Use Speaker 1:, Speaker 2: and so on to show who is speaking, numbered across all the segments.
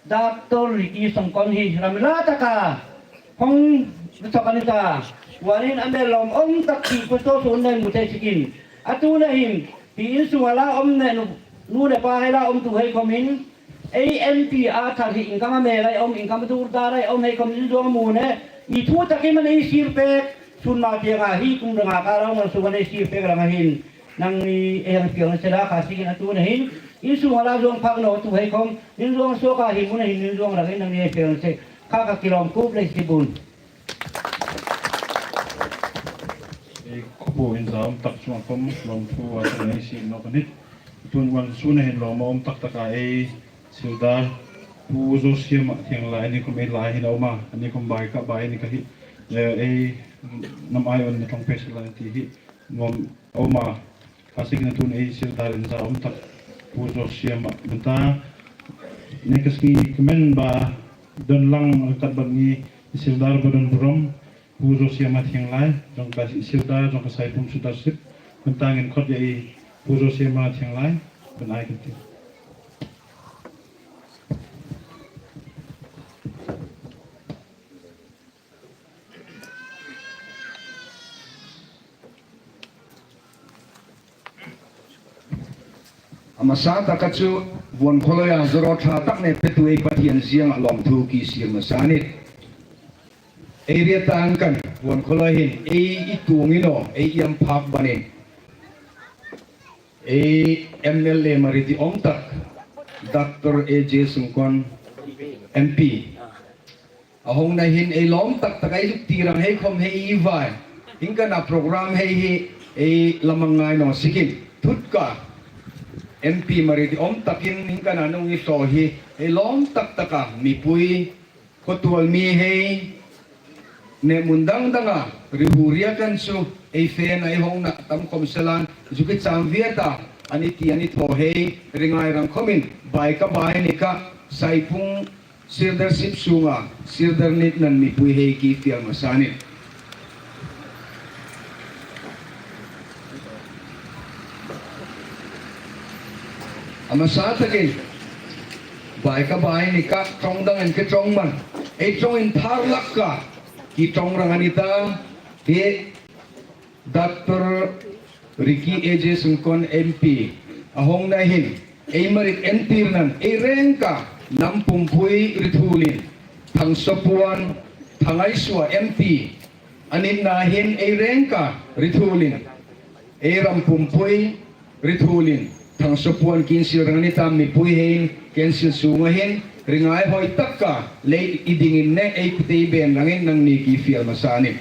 Speaker 1: Dr. Ricky Songkon Ramlataka Hong Sakanita Warin Amelom Taki Kusto Sundan Mutesikin Atunahim Piin Suala Nune Pahela Tuhai Komin AMPR Tari Income Mela Income Turtara Hei Komin Mune Itu Takiman Sirpek Sunma Tiahi Kumangakara Suman Sirpek Ramahin Nang Pion Sela Kasikin Atunahin Isu wala zong pagno tu hay kom inzong soka himuna hinzong ragin nang niya fiance kaka kilom kublay sibun.
Speaker 2: Kubo inzam tak cuma kom lom tu atau nasi no kanit tuan wan sunahin lom om tak takai silda puzo siam yang lain ni kom lain oma ni kom baik ni kahi nam ayon ni tong pes lain tihi mom oma asik na tun silda inzam tak puzo siam benta nekeski kemen ba don lang kat bangi sildar badon burom puzo siam yang lain jong kasi sildar jong kasai pum sudah sip bentangin kot yai puzo siam yang lain benai kenting
Speaker 3: Masa takatsu buan koloya zoro tak ne petue patian siang alom tu ki siang masanit area tangkan buan kolohin itu ngino yang pak banin MLA mariti omtak Dr. AJ Songkon MP ahong nahin lom tak takai juk tirang kom iwai hingga na program lamangay no sikin tutka MP mariti takin hingga nanong isohi lom tak taka mipui kotual mihe ne mundang danga rihuria kan su fen hong na tam komisalan jukit samvieta aniti hohe ringay rang komin bai ka bai nika saipung leadership sunga sirdarnit nan mipui ki fial masanit ama sa takin bai ka bai ni ka trong dang en ke trong man trong in tharlak ka ki trong rang anita Dr. Ricky AJ Songkon MP ahong nahin marik entir nan rengka nampumpui ritulin thang sopuan thangai swa MP anin nahin rengka ritulin rampumpui ritulin thang sopuan kinsil ranganita mipuihin kinsil sungahin ringay hoy takka late idingin ne kutay ben rangin ng niki fial masanip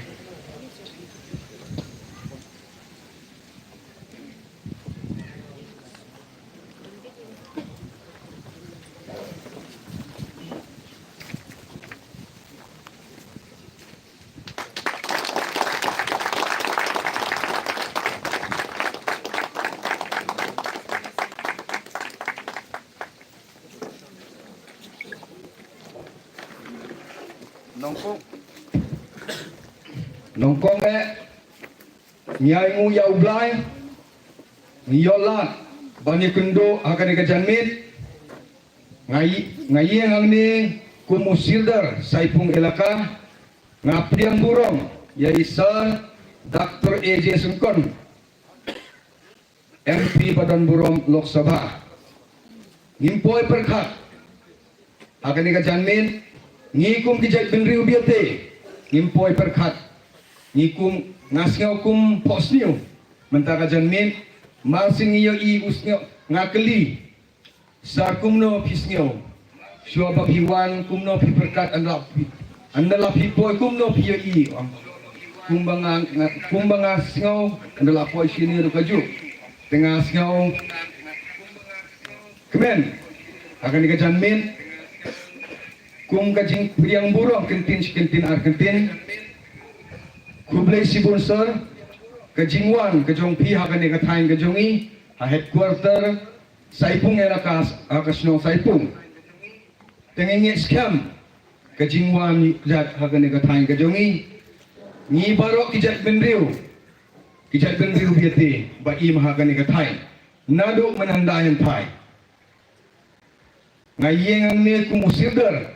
Speaker 3: nongkong nyai ngu yau blai nyolat bani kendo akan ikajanmit ngai ang ni kumusildar saipung elaka ngapriang burong yaisa Dr. AJ Songkon MP Badan Burong Lok Sabha ngimpoy perkat akan ikajanmit ngikum kijak benriu biate ngimpoy perkat ngikum ngasngaw kum posniu mentaka janmin masing iyo usnyo ngakeli sa kumno pisnyo syuabab hiwan kumno pi perkat andala pipoy kumno piyo kumbanga sngaw andala poy sini rukaju tengah sngaw kemen akan ikajanmin kum kajing priang burong kentin arkentin kublay sibun sir kajingwan kajong pihak ni katayin kajongi headquarter saipung erakas akasno saipung tengengi scam kajingwan jat hakani katayin kajongi ni barok kijat benriu biati ba im hakani katayin naduk menandayan thai ngayeng ang ne kumusirder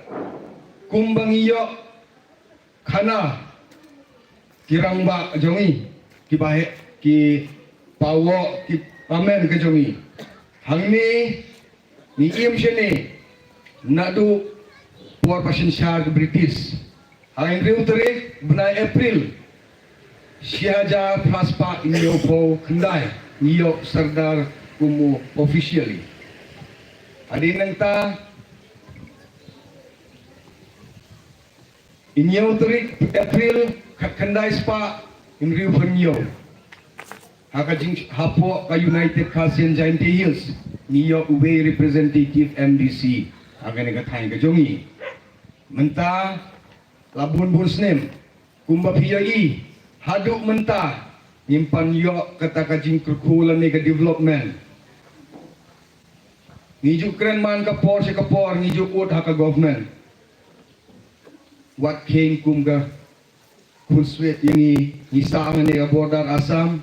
Speaker 3: kumbang iyo kana kirang ba jongi ki bahe ki pawo ki pamen ke jongi hang ni im shene nadu por pasien syar ke British hang riu terik benai April Syaja Praspa Inyo Po Kendai Niyok Serdar Kumu officially Adin nang ta Inyo terik April Kendai Spa Inriu Penyo Hakajing Hapo ka United Kasian Giant Hills Niyok Uwe Representative MDC Akan nagatain ka jongi Menta Labun Bun Snem Kumba PIE Haduk mentah nyimpan yok kata kajing kurkulan ni ke development. Ngijuk keren man kapor si kapor ngijuk ut haka government. Wat king kum ga kunswet ini ngisang ni ke border Assam.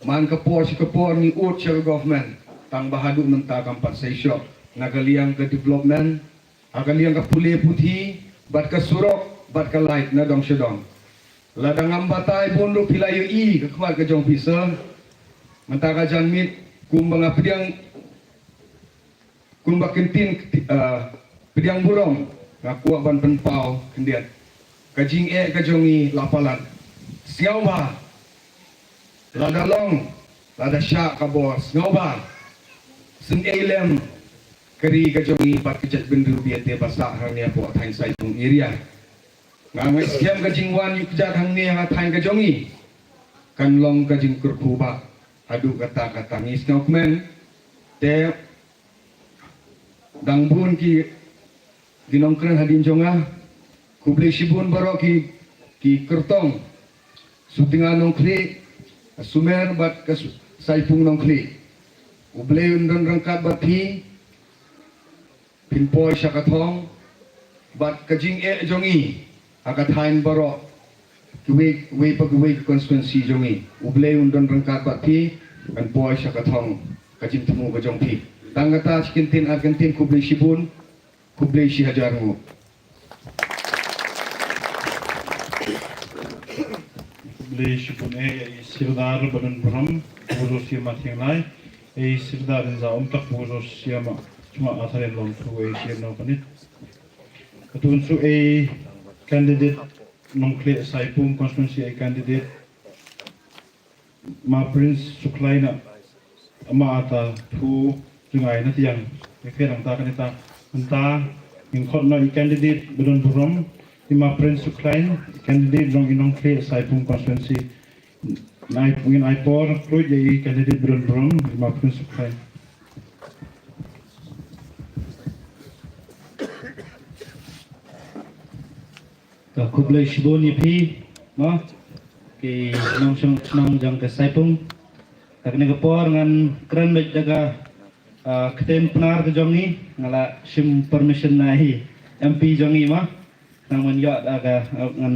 Speaker 3: Man kapor si kapor ni ut si government. Tang bahaduk mentah kampat sesok nagaliang ke development. Agaliang ke pulih putih bat ke surok bat ke light na dong sedong. Ladang ambatai bondo pilayu i kekmat ke jong pisa mentaka janmit kumbang apiang kumbak kentin piang burong ngakuak ban penpau kendiat kajing kajongi lapalan siau ba lada long lada syak kabos ngau ba sen elem keri kajongi bat kejat bendu biate basak hanya po tain sai pung area ngang siam kajing wan yuk jat hang ni hang tain kajongi kan long kajing kurkuba adu kata ngis ngokmen te dang bun ki ginongkren hadin jonga kuble sibun baro ki kertong sutingan nongkli sumer bat ke saipung nongkli uble undon rangkat bat pi pinpoy syakathong bat kajing jongi akatain baro we constituency jongi uble undon rangkat bat pi kan poy syakathong kajing temu kajong pi tangata cikintin Argentin kuble sibun kuble si hajarmu
Speaker 2: kuble sibun sirdar badan bram buzo siama tinglai sirdar za umtak buzo siama cuma asarin lom tu sirno kanit katun su candidate nongkle saipum constituency candidate ma prince suklaina ama ata thu jungai na tiang feram ta kanita anta in khotna candidate bedon buram ima prince suklain candidate jong inongkle saipum constituency nai pungin aipor pro je candidate bedon buram ima prince suklain
Speaker 1: kublai shibon ipi no ki nong jang ke saipung takne kapor ngan kran baik jaga keten penar ke jongi ngala sim permission nahi MP jongi ma nang man yo daga ngan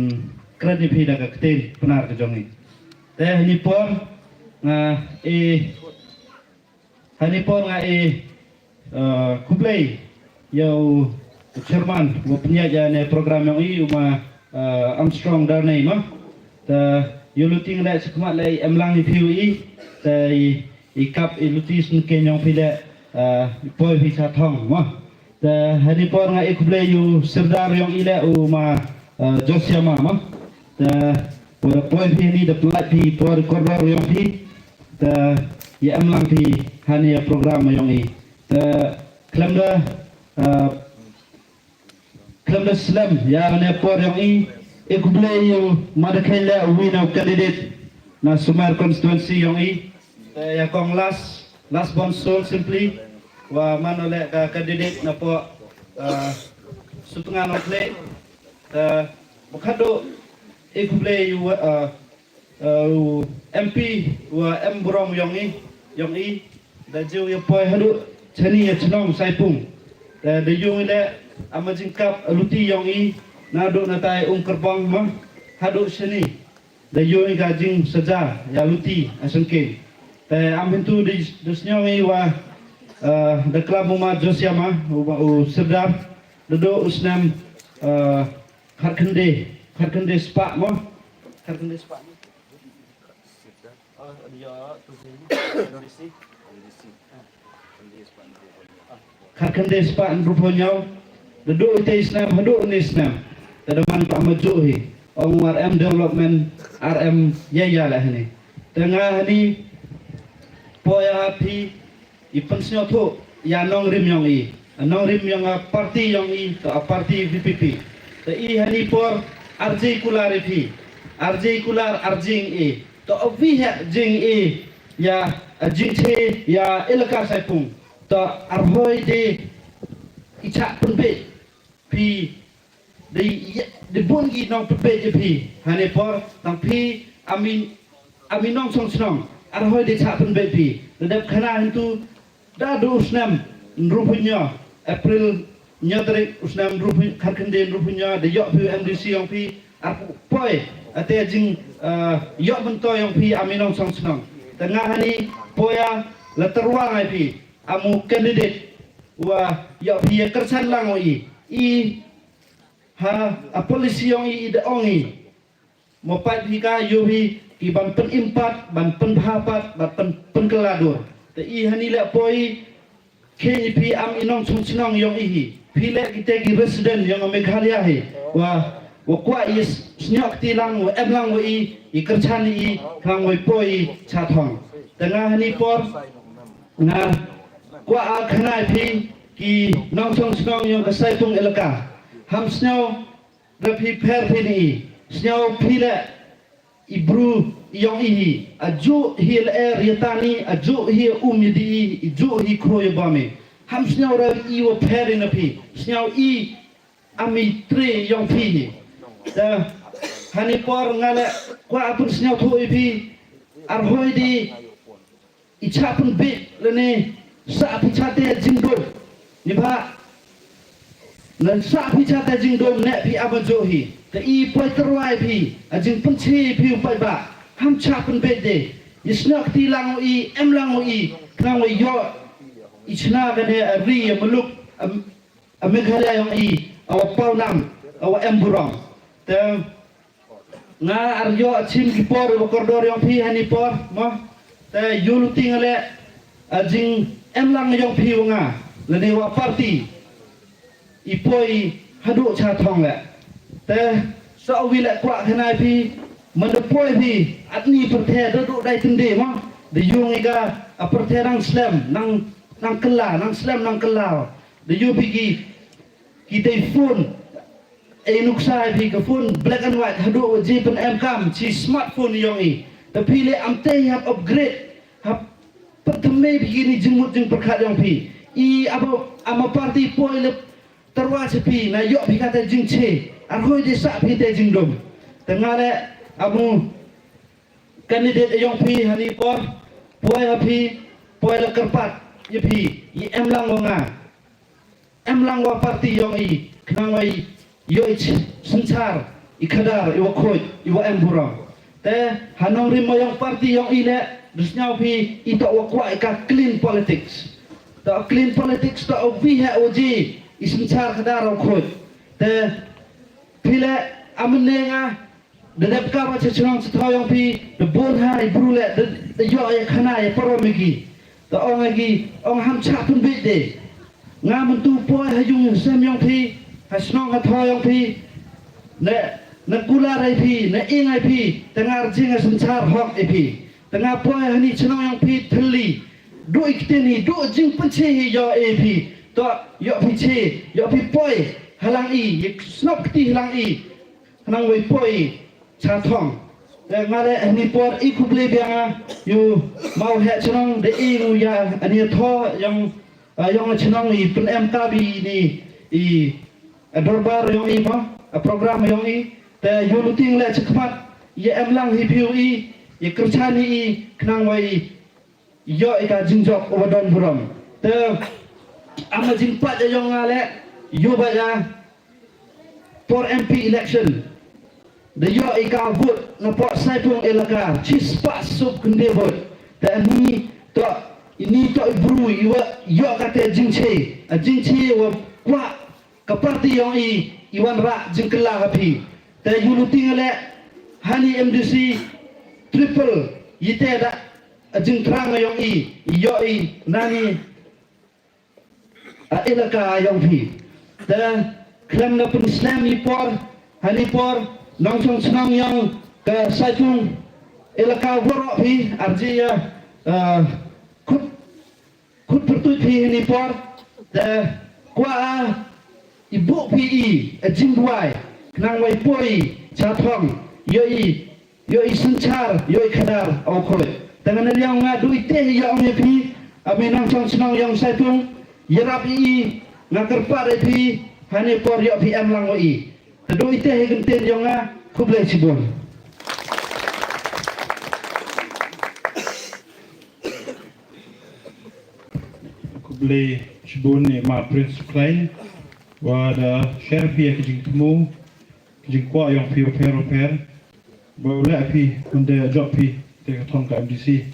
Speaker 1: kran ipi daga keten penar ke jongi teh ni por nga kublai yo chairman wo penyaja ne program yang i uma Armstrong darnai ma ta yuluting la sekmat lai emlang ni pui ta ikap ilutis nken yang pile poi visa thong ma ta hari por nga ikuble yu serdar yang ile uma josiama ma ta por poi ni da plat pi por korbar yang pi ta ya emlang pi hani program yang i ta klamda Kelam Islam ya ne por yang ikuble yu madakela winner candidate na Sumar constituency yang ya kong last bonsol simply wa manole ka candidate na po sutungan okle bukado ikuble yu MP wa Burong yang da jiu ya po hadu chani ya chnong saipung da yung ile amajingkap luti yang nado natai kerbang ma hadu seni da yung gajing saja ya luti asengke te ambentu di dusnya wa
Speaker 2: Deklam Muhammad Josiama Serdar Duduk Usnam Kharkende Spak mo Kharkende Spak Kharkende Spak Ruponyau Duduk ite Islam Haduk ni Islam Tadaman Pak Majuhi Ong RM Development RM Yaya lah ni Tengah ni Poya api Ipan senyo tu Ya nong rim yang i Nong rim yang parti yang i Parti VPP Ta i hani por RJ kular ipi RJ kular RJ i Ta ovi hek jing i Ya jing che Ya ilaka saipung Ta arhoi de Ichak penbet Pi De bungi nong penbet je pi Hani por Tang pi Amin nong song senong Arhoi de chak penbet pi Dedap khana hentu Dadu usnam Rupunya April Nyatrik usnam rupunya Kharkende rupunya De yok pi MDC yang pi Arpu poi Ate jing Yok bentoy yang pi Aminong song senong Tengah ni Poya Leterwang ai pi Amu candidate Wah Yok pi kersan lang i Polisi yang i de ong i Mopat pi ka yu pi Ki ban pen impat Ban pen pahapat Ban pen keladur Te i hani lek poi KEP am inong song senong yang ihi pilek kita gi resident yang Meghalaya he wa kwa is senyok tilang wa emlang wa i kerchan i kang wa poi chathong tengah hani por na kwa khana pi ki nong song senong yang kasai tung elaka ham snow rapi per ni snow pilek Ibru yang ihi aju hi air yatani aju hi umidi aju hi kroye bame ham snyau ra I wo peri na pi snyau I ami tre yang pi da hani por ngale kwa apun snyau tho pi arhoi di icha pun bit lene sa pi chate jingdol ni ba nan sa pi chate jingdol ne pi abajohi ta I poi terwai pi ajing penci pi upai ba ham cha pun bede isnak tilang I emlang I knang yo ichna gane ri muluk Meghalaya yang I aw paunam aw emburong ta nga aryo chim ki por koridor yang pi hani por mo ta yul tingale ajing emlang yang pi nga lene wa parti ipoi hadu cha thong le Te so wila kwa khanai pi mandapoi pi atni perthe do dai tinde mo de yung iga perthe nang slam nang kela nang slam nang kela de yu pi ki phone nuksa pi ka phone black and white hadu ji pen kam chi smartphone yang I tapi le amte hab upgrade hab pertame begini jengmut jeng perkhat yang pi I ama parti poi le terwa sepi na yok pi kata jeng che arhoi de sak pi te jing dom tengah le amu candidate yang pi hani por poi api poi le kerpat ye pi I emlang nga emlang wa parti yang I knang wai yo ich sencar I khadar I wa khoi I wa emburang te hanong rim yang parti yang I le dusnyau pi I tok wa kwa ka clean politics ta clean politics ta obi ha oji I sencar khadar wa khoi te Pila amenenga dedap ka baca chunang setayang pi de bon hai brule de yo ya khana ya paromigi ta ong lagi ong ham cha pun bit de nga mentu poi hayung sem yang pi hasnong hatayang pi ne kula rai pi ne ingai pi tengar jinga sencar hok pi tengah poi hani chunang yang pi thli do ikteni do jing penche yo pi to yo pi che yo pi poi halang I snop kti halang I nang wei poi cha thong ngale ni por I kuble bianga yu mau he chnong de I nu ya ani tho yang chnong I pen MKB ni I dorbar yang I ma program yang I te yu luting le chakmat ye emlang hi piu I ye kerchani I knang wei yo ika jingjok obadon buram te ama jingpat yang ngale you baca for MP election the yo ika vote na pot saipung elaka chispa sup kunde vote dan ni to
Speaker 1: ini to ibru yo kate jingche wa kwa kaparti yang iwan ra jingkela hapi ta yuluting le hani MDC triple yite da jingkrang yang yo nani elaka yang pi ta klam na pun islami por hani por nongsong senang yang ke sajung elaka worok pi arjiya kut pertut pi ni por da kwa ibu pi jingwai nang wai poi chathong yoi senchar yoi khadar au khole dengan yang ngadu ite yang pi ami nang song senang yang sajung yerap ngakar pare pi hani por yo pi am lang wai do ite hegenten yang kublai sibon
Speaker 2: kublai sibon ni ma Prince Klein wa da sherpi ke jing temu jing kwa yang pi per ba ula pi unde job pi te thong ka MDC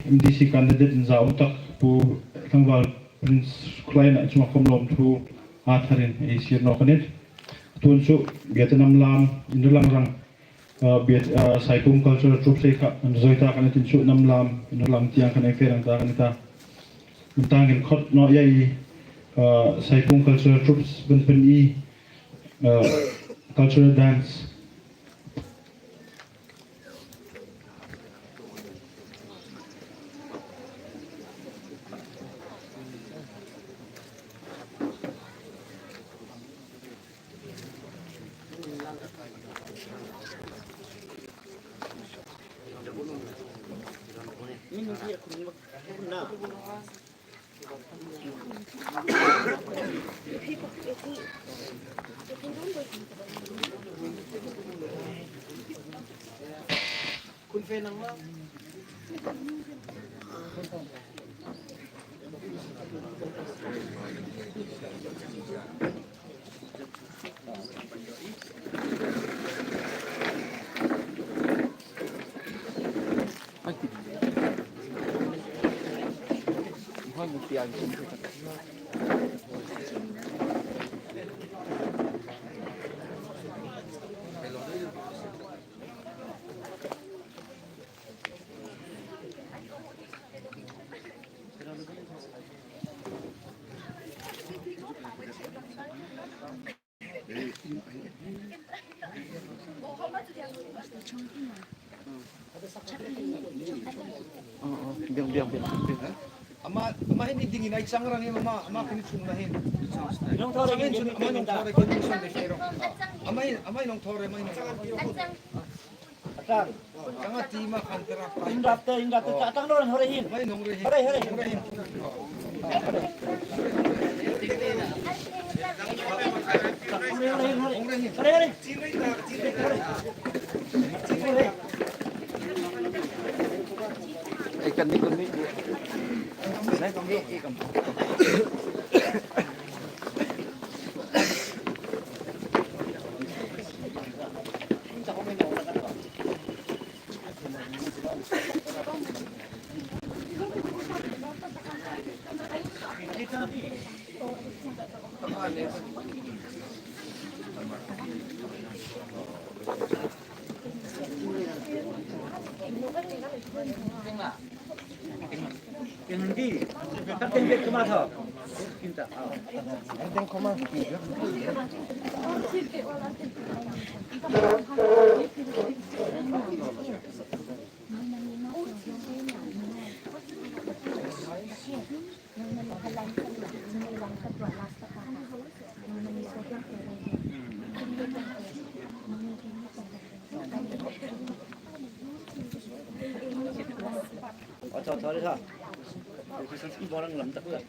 Speaker 2: MDC candidate in za utak pu tangwal Prince Klein cuma komlom tu atharin sir no kanet tun su Vietnam lam indulang rang Saipung cultural troops ka zoita kanet su nam lam indulang tiang kan ferang ta kanita mentangin khot no yai Saipung cultural troops ben cultural dance
Speaker 3: ama hindi dingin ay sangrang ni ama kinitsung nahin
Speaker 1: nong thore
Speaker 3: Samin sun ama nong thore kinitsung de pero ama nong thore may nong
Speaker 1: atang
Speaker 3: kanga tima kantera
Speaker 1: indapte atang doran horehin
Speaker 3: may nong rehin
Speaker 1: hore
Speaker 3: ikan ni kami
Speaker 1: yang nanti kan tembek ke mata kita
Speaker 3: enteng koma
Speaker 1: Cho đi thôi. Cái sản phẩm đang làm tất cả.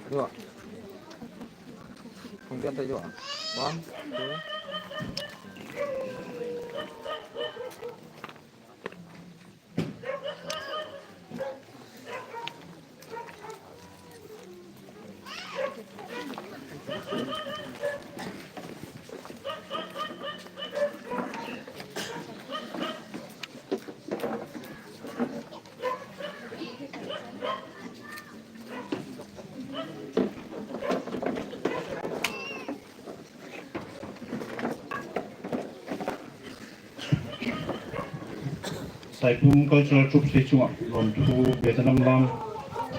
Speaker 4: Dua. Kemudian tadi dua. One, two.
Speaker 2: Saipum cultural troop si chunga lom thu Vietnam lam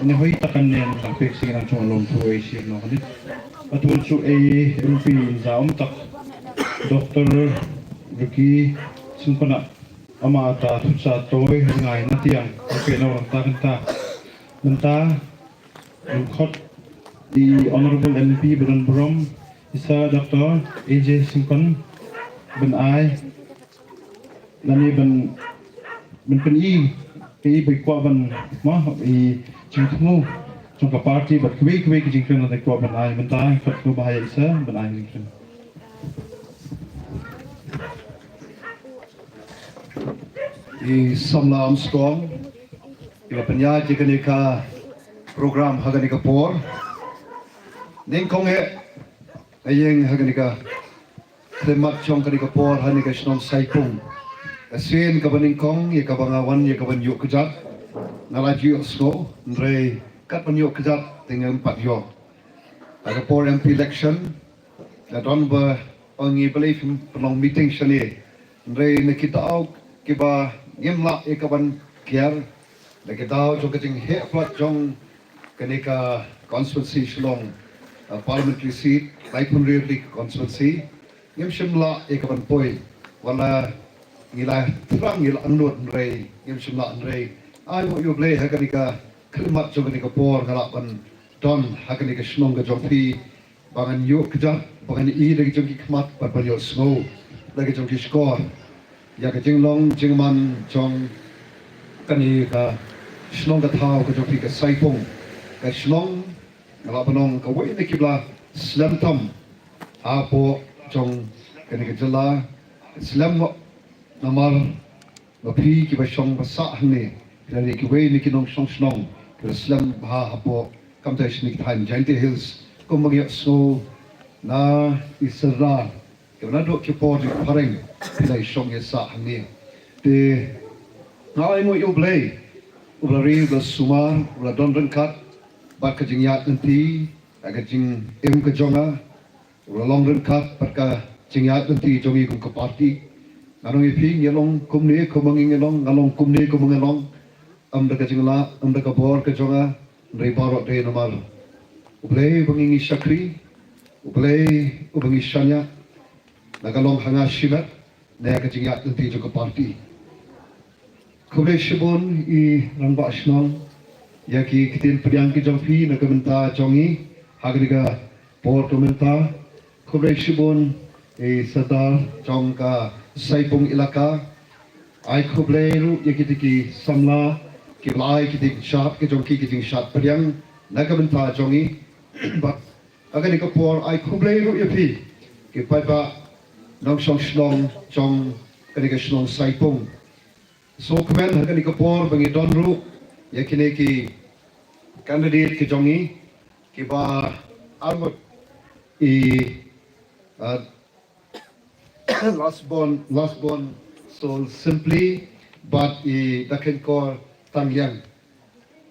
Speaker 2: ini hoi takan nen sang pek sing nang chunga lom thu ai sir no kani atul chu ai MP zaum tak Dr. Ricky Singkona ama ta thu cha toy ngai na tiang ke no ta kan ta nanta khot the honorable MP Baron Brom isa Dr. AJ Singkon ben ai nani ben mình cần y bị qua bên má y chính thu trong cả party bật cái chính quyền là qua bên ai bên ta phật có bài sớ bên ai chính quyền
Speaker 5: I samlam skong ila penya jikanika program haganika por ning kong he ayeng haganika temat chong kanika por hanika snon saipung Asin kabaning kong ya kabangawan ya kaban yuk kejat nalaju sko ndre kat ban yuk kejat dengan 4 yo ada por MP election da don ba ongi belief penong meeting shani ndre nakita au kiba ngimla ya kaban kiar da kita jo kajing he plat jong kanika constituency shlong parliamentary seat Laipun Rirli constituency ngim shimla ya kaban poi wala ngila terang ngila anut rei ngim simla rei ai mo yo ble hakanika klimat joganika por halapan don hakanika snong ga jopi bangan yo kejat bangan I lagi jogi kmat par yo snow lagi jogi skor ya ka jinglong jingman jong kanika snong ga thau ka jopi ka saipong ka snong halapanong ka wei nikibla slamtam apo jong kanika jala slam Namar mapi ki basong basa hne dari ki wei ni kinong song snong ke slam ha hapo kamtai snik thain Giant Hills ko magya so na isra ke na do ki por di pareng pilai song ya sa hne te Ngai mo ublay. Ublari ubla sumar, ubla don rengkat. Bat kajing yat nanti, kajing ke jonga. Ubla long rengkat, bat ka jing yat nanti jongi kum ke parti. Ngalong ipi ngelong kumni kumang ngelong, ngalong kumni kumang ngelong. Am da kajing la, am da ka bor ke jonga. Nrei barot de namal. Ublay bangingi syakri, ublay ubangi syanya. Nagalong hanga shimat, na kajing yat nanti jonga parti. Kublai shibun I rangba ashnong ya ki kitin pediang ki jongpi na kementa jongi hagriga por kementa kublai shibun sadar jong ka saipung ilaka ai kublai ru ya ki samla ki blai ki shat ki jongki ki shat pediang na kementa jongi but hagriga por ai kublai ru ya pi ki paipa nong shong shnong jong kaniga shnong saipung. So kemen hakan ikapor bangi donru ya kini ki candidate ki jongi ki ba armut last born so simply but dakin ko tangyang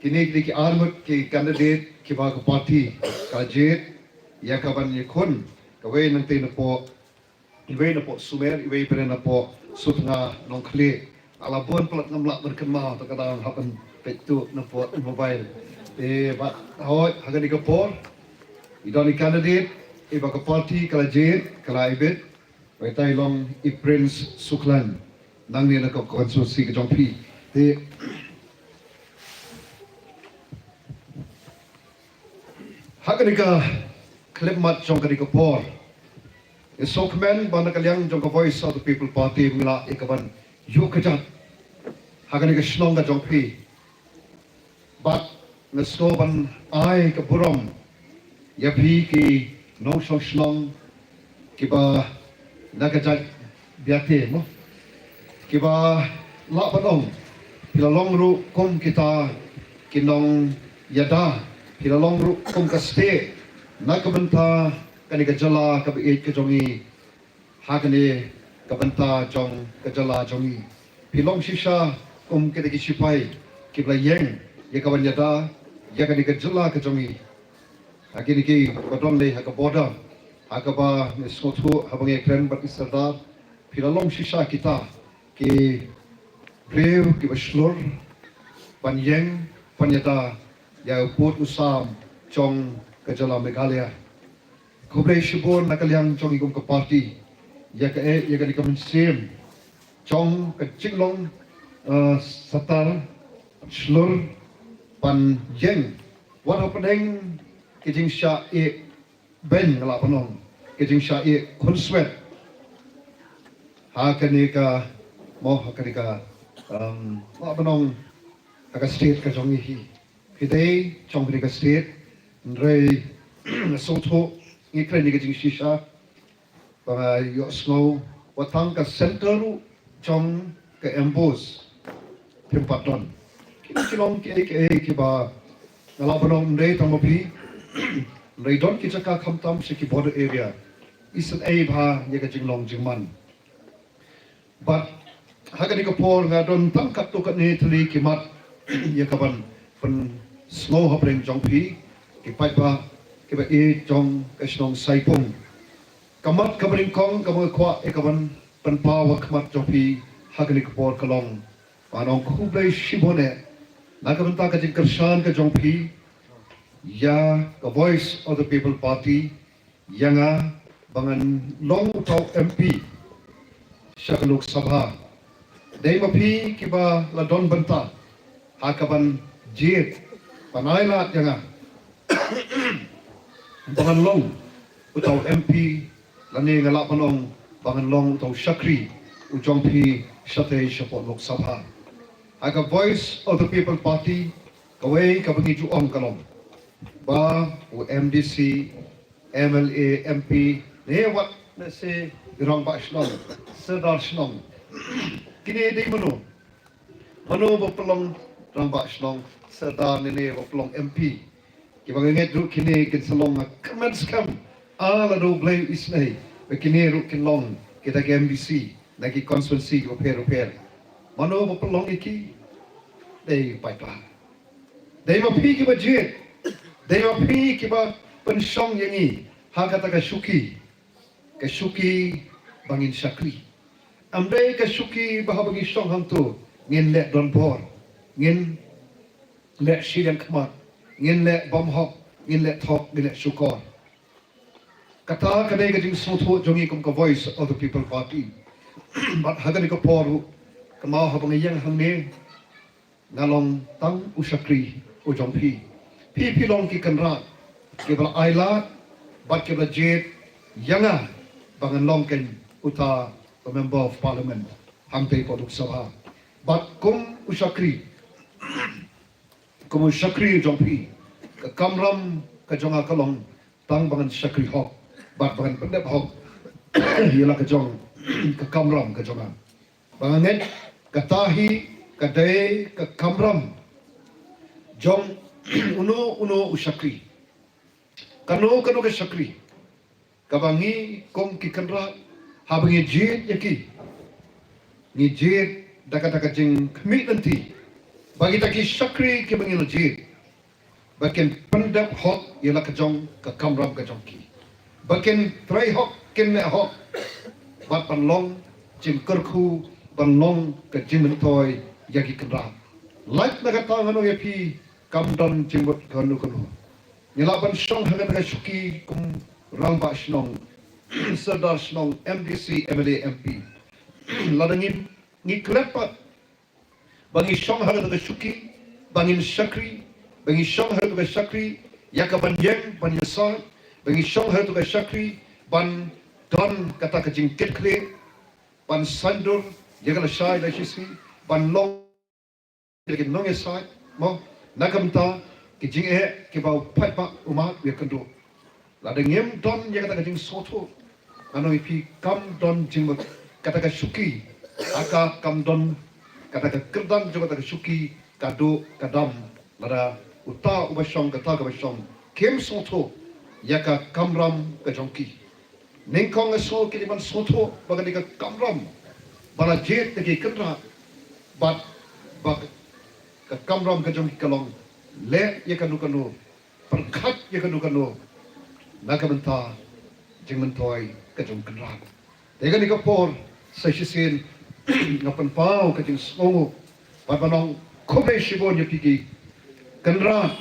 Speaker 5: kini ki armut ki candidate ki ba ko party ka jet ya ka ban yakun ka we nang tin po iwe na po sumer iwe pere na po sutnga nong kle Alabon pelat ngamlak berkemah terkadang happen petu nepot mobile. Bat hoi hagan di kapor. Idoni candidate iba ke parti kala jet kala ibet. Wetai long I Prince Suklan nang ni nak konsulsi ke jongpi. Hagan di ka klepmat jong ka di kapor. Sokmen bana kalyang jong ka voice of the people party mila ikaban yo kejat hagan ke shnong ka jongpi bat ngeskoban ai ke burom ya pi ki nong shnong ki ba nakajat biate mo ki ba la padong pila long ru kom kita kinong yada pila long ru kom ka ste nakabenta kanika jala ka biit ke jongi hagan kabanta jong kajala jongi pilong shisha kita ki sipai ki blayeng ya kawan yada ya kan kajala ka jongi agini ki badon le ha ka boda ha ka ba sotu habang ekren bat isardar pilong shisha kita ki brew ki baslor panyeng panyada ya put usam jong kajala Meghalaya kublai shibon nakalyang jong igum ka party ya ka di kamen sim chong ka chiklong satar slur pan jeng wat opening kijing sha ben ngala panong kijing sha konswet ha kanika mo ha kanika ma panong ka state ka jong hi hidei chong ka state rei sotho ngikren ni kijing shisha para yo snow watang ka center chong ka embos pimpaton kilong ki ba ngalabanong rei tamopi rei don ki chaka khamtam se ki border area isan ai bha ye ka jinglong jingman but hagani ka por nga don tangkat to ka ne thli ki mat ye ka ban pen snow hapring jongpi ki pai ba ki ba chong ka snong saipong kamat kabring kong kamay kwa ikaban panpawa kamat jopi hagani kapor kalong panong kublai shibone nakabanta ka jing kershan ka jongpi ya ka voice of the people party yanga bangan long utau MP siya Lok Sabha dai mapi kiba ladon banta hakaban jet panailat yanga bangan long utau MP lani ngalak panong bangan long utau syakri ujong pi syate syapot Lok Sabha aga voice of the people party kawai kabangi juong kalong ba u MDC MLA MP ne wat na se irong ba shnong sedar shnong kini di mano bopelong rong ba shnong sedar ne bopelong MP kibanget ru kini kin salong kamen skam ala do blame isnay kini ru kin long kita ke MDC nagi constituency ko pero mano mapelong iki dei pai pa dei ma pi ki ba jet dei ma pi ki ba pensong yang i ha kata ka syuki bangin syakri amdai ka syuki bah bagi song hang tu ngin le don por ngin le sidan khamat ngin le bom hok ngin le thok ngin le syukor kata kadai ka jing soto jongi kum ka voice of the people party but hagani ka poru kamau habang yang hang ne ngalong tang usakri ujong pi long ki kanra ke bala aila bat ke bala jet yanga bangan long ken uta the member of parliament hampe produk sabha bat kum usakri ujong pi ka kamram ka jonga kalong tang bangan sakri hok bat bangan pendep hok yela ka jong ka kamram ka jonga bangan katahi kadai ka kamram jong uno usakri kano ka sakri kabangi kong ki kanra habangi jet yaki ni jet daka jing kemit nanti bagi taki sakri ki bangi jet baken pendap hok yela ka jong ka kamram ka jong ki baken trai hok ken me hok bat panlong jing kerku panlong ka jing mentoy yaki kanra like na kata ngano yapi kamdon jimbut kanu nyelapan song hagan ka syuki kum rangba snong serdar snong MDC MLA MP ladangin ni klepat bangi song hagan ka syuki bangin sakri bangi song hagan ka sakri yakaban yang panyasa bangi song hagan ka sakri ban don kata ka jingkit kle ban sandur yakala shai la sisi ban long lagi nong esai mo nakamta ki jing ki bau pai pa uma we kendo la de ngem don ya kata jing soto ano ipi kam don jing kata ka syuki aka kam don kata ka kerdan juga kata ka syuki kado kadam lada uta ubasong kata ka basong kem soto ya ka kamram ka jongki ningkong so ki man soto bagani ka kamram bala jet ki kendra bat ka kamram ka jong kalong le ye kanu perkat ye kanu nakamenta jing mentoy ka jong kanra dega ni ka por sa sisin ngapan pau ka jing songo papanong kome shibon ye pigi kanra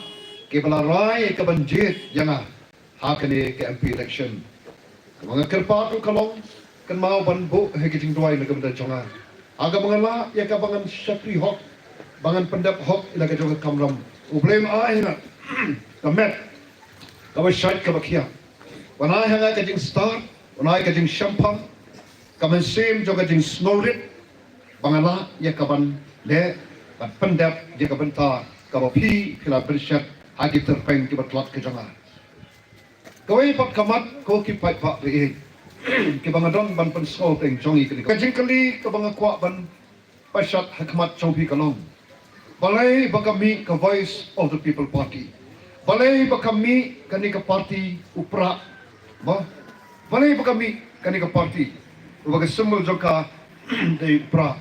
Speaker 5: ke bala rai ka banjet yanga hakane ke MP election mga kerpatu kalong kan mau ban bu he ka jing duai na ka jonga aga mga la ye ka bangan sakri hok bangan pendap hok ila ka jong kamram ublem aina kamet kawa shait ka bakia wanai hanga ka jing star wanai ka jing champagne kamen sim joga jing snowrit bangala ya kaban le ban pendap je ka benta ka pi kila bershat hagi terpain ki batlat ka jonga kawai pat kamat ko ki pai pa re ki bangadon ban pen skol teng jongi ka jing kali ka bangakwa ban pashat hakmat chongpi kalong balai bakami ka voice of the people party balai bakami kani ka party upra ba balai bakami kani ka party ubaga sumul joka de upra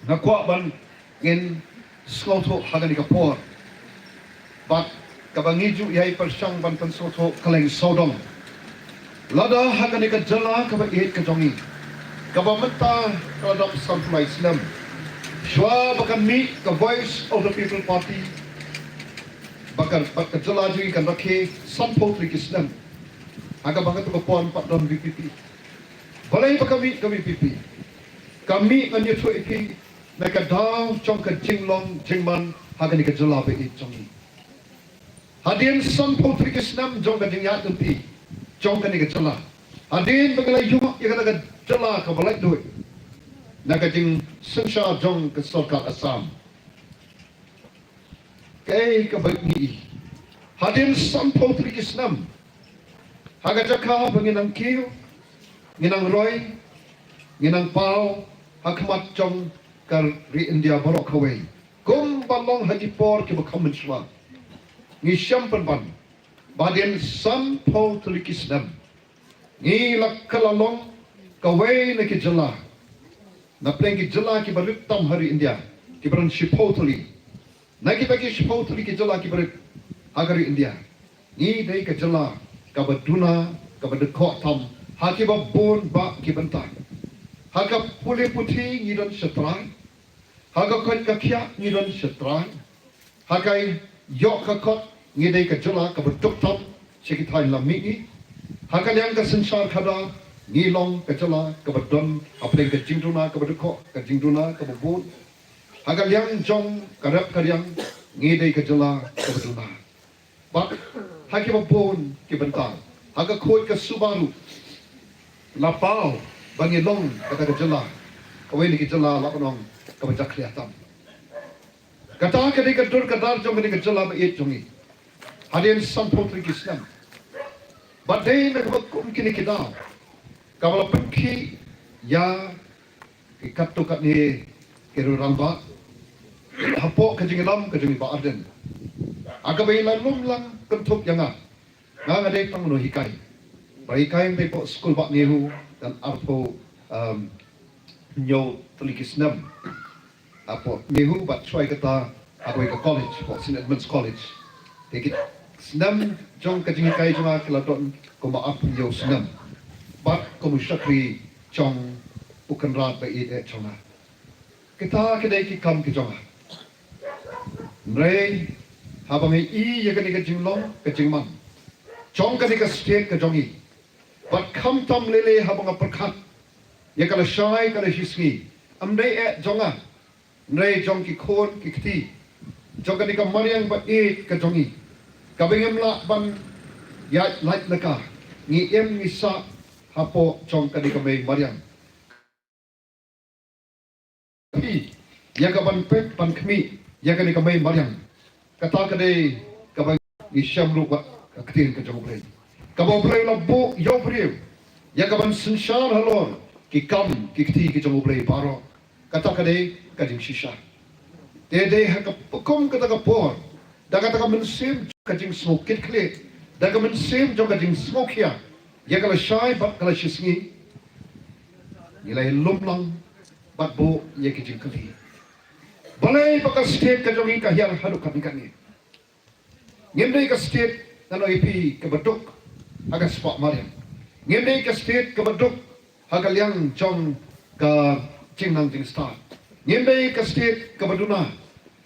Speaker 5: na kwa ban ngin sloto hagani ka por bat kabangiju yai persang ban pensoto kaleng sodom lada hagani ka jala ka ba ihit ka jongi ka ba mata ka dam sampai islam Shwa bakan mi the voice of the people party bakan jelaju kan rakhe sampo Islam aga bakan to pon pat don VPP balai bakami kami VPP kami anye to ipi meka daw chong ka jinglong jingman haga ni ka jela be chongi hadin sampo Islam jong ka dingya tumpi chong ka ni ka jela hadin bagalai yu ya ka jela ka balai do nakajing sensha jong ke sarkar Assam kay kabagni hadin sampo Islam haga jaka banginang kiyo nginang roy nginang pao hakmat jong kar ri India borok kawai kum balong haji por ki bakam menshwa ngi syampan ban badin sampo Islam ngi lakalalong kawai na ki jala na pleng ki jela ki barit tam hari India ki baran shipotli na ki bagi shipotli ki jela ki barit agari India ni dei ka jela ka baduna ka badko tam ha ki ba bon ba ki banta ha ka pule puthi ni don shatran ha ka kot ka khya ni don shatran ha kai yok ka kot ni dei ka jela ka baduk tam sikit hai lami ni ha ka yang ka sansar khada ni long ka jela ka badon apne ka jingduna ka badko ka jingduna ka bon ha ka yang jong ka rap ka yang ni dei ka jela ka baduna ba ha ki ba bon ki banta ha ka khoi ka subaru la pau bangi long kata ka jela ka we ni ki jela la nong ka ba jak tam kata ka dei ka dur ka dar jong ni ka jela ba et jongi hadian sampotri ki islam ba dei na ka kum kini ki da ka wala pekhi ya ki katto ka ni ke ru ramba hapo ka jingilam ka jingi ba arden aga bai la lum lang kentuk yanga nga dei tang no hikai ba hikai be po school ba nehu dan arpo nyo tulikisnam apo nehu ba choi kata agoi ka college po St Edmunds College tekit snam jong ka jingi kai jong akla don ko ma ap nyo snam ba ko mu shakri chong bukan rat ba ide chonga kita kedai ki kam ki jonga Mrei habang i ya kani ka jinglong ka jingman chong kani ka state ka jongi but kam tam lele habang a perkhat ya kala shai kala hisgi amrei e jonga mrei jong ki khon ki khti jong kani ka mariang ba e ka jongi ka bengem la ban ya like laka ni em ni sa hapo chong kani ka mai mariang ya ka ban pet ban khmi ya kani ka mai mariang kata kadai ka bang isyam lu ba ka ktin ka jong play ka bo play la bo yo priu ya ka ban sinshar halon ki kam ki kti ki jong play paro kata kadai ka jing shisha de ha ka kom kata ka por da kata ka mensim ka jing smoke kit kle da ka mensim jong ka jing smoke ya ya ka la shai ba ka la shisngi nilai lumlang bat bo ya ki jing kli balai pakai state ka jongi ka hiar halu kami kami ngemdei ka state nano ipi ka baduk aga spot mariam ngemdei ka state ka baduk aga liang jong ka jingnang jing star ngemdei ka state ka baduna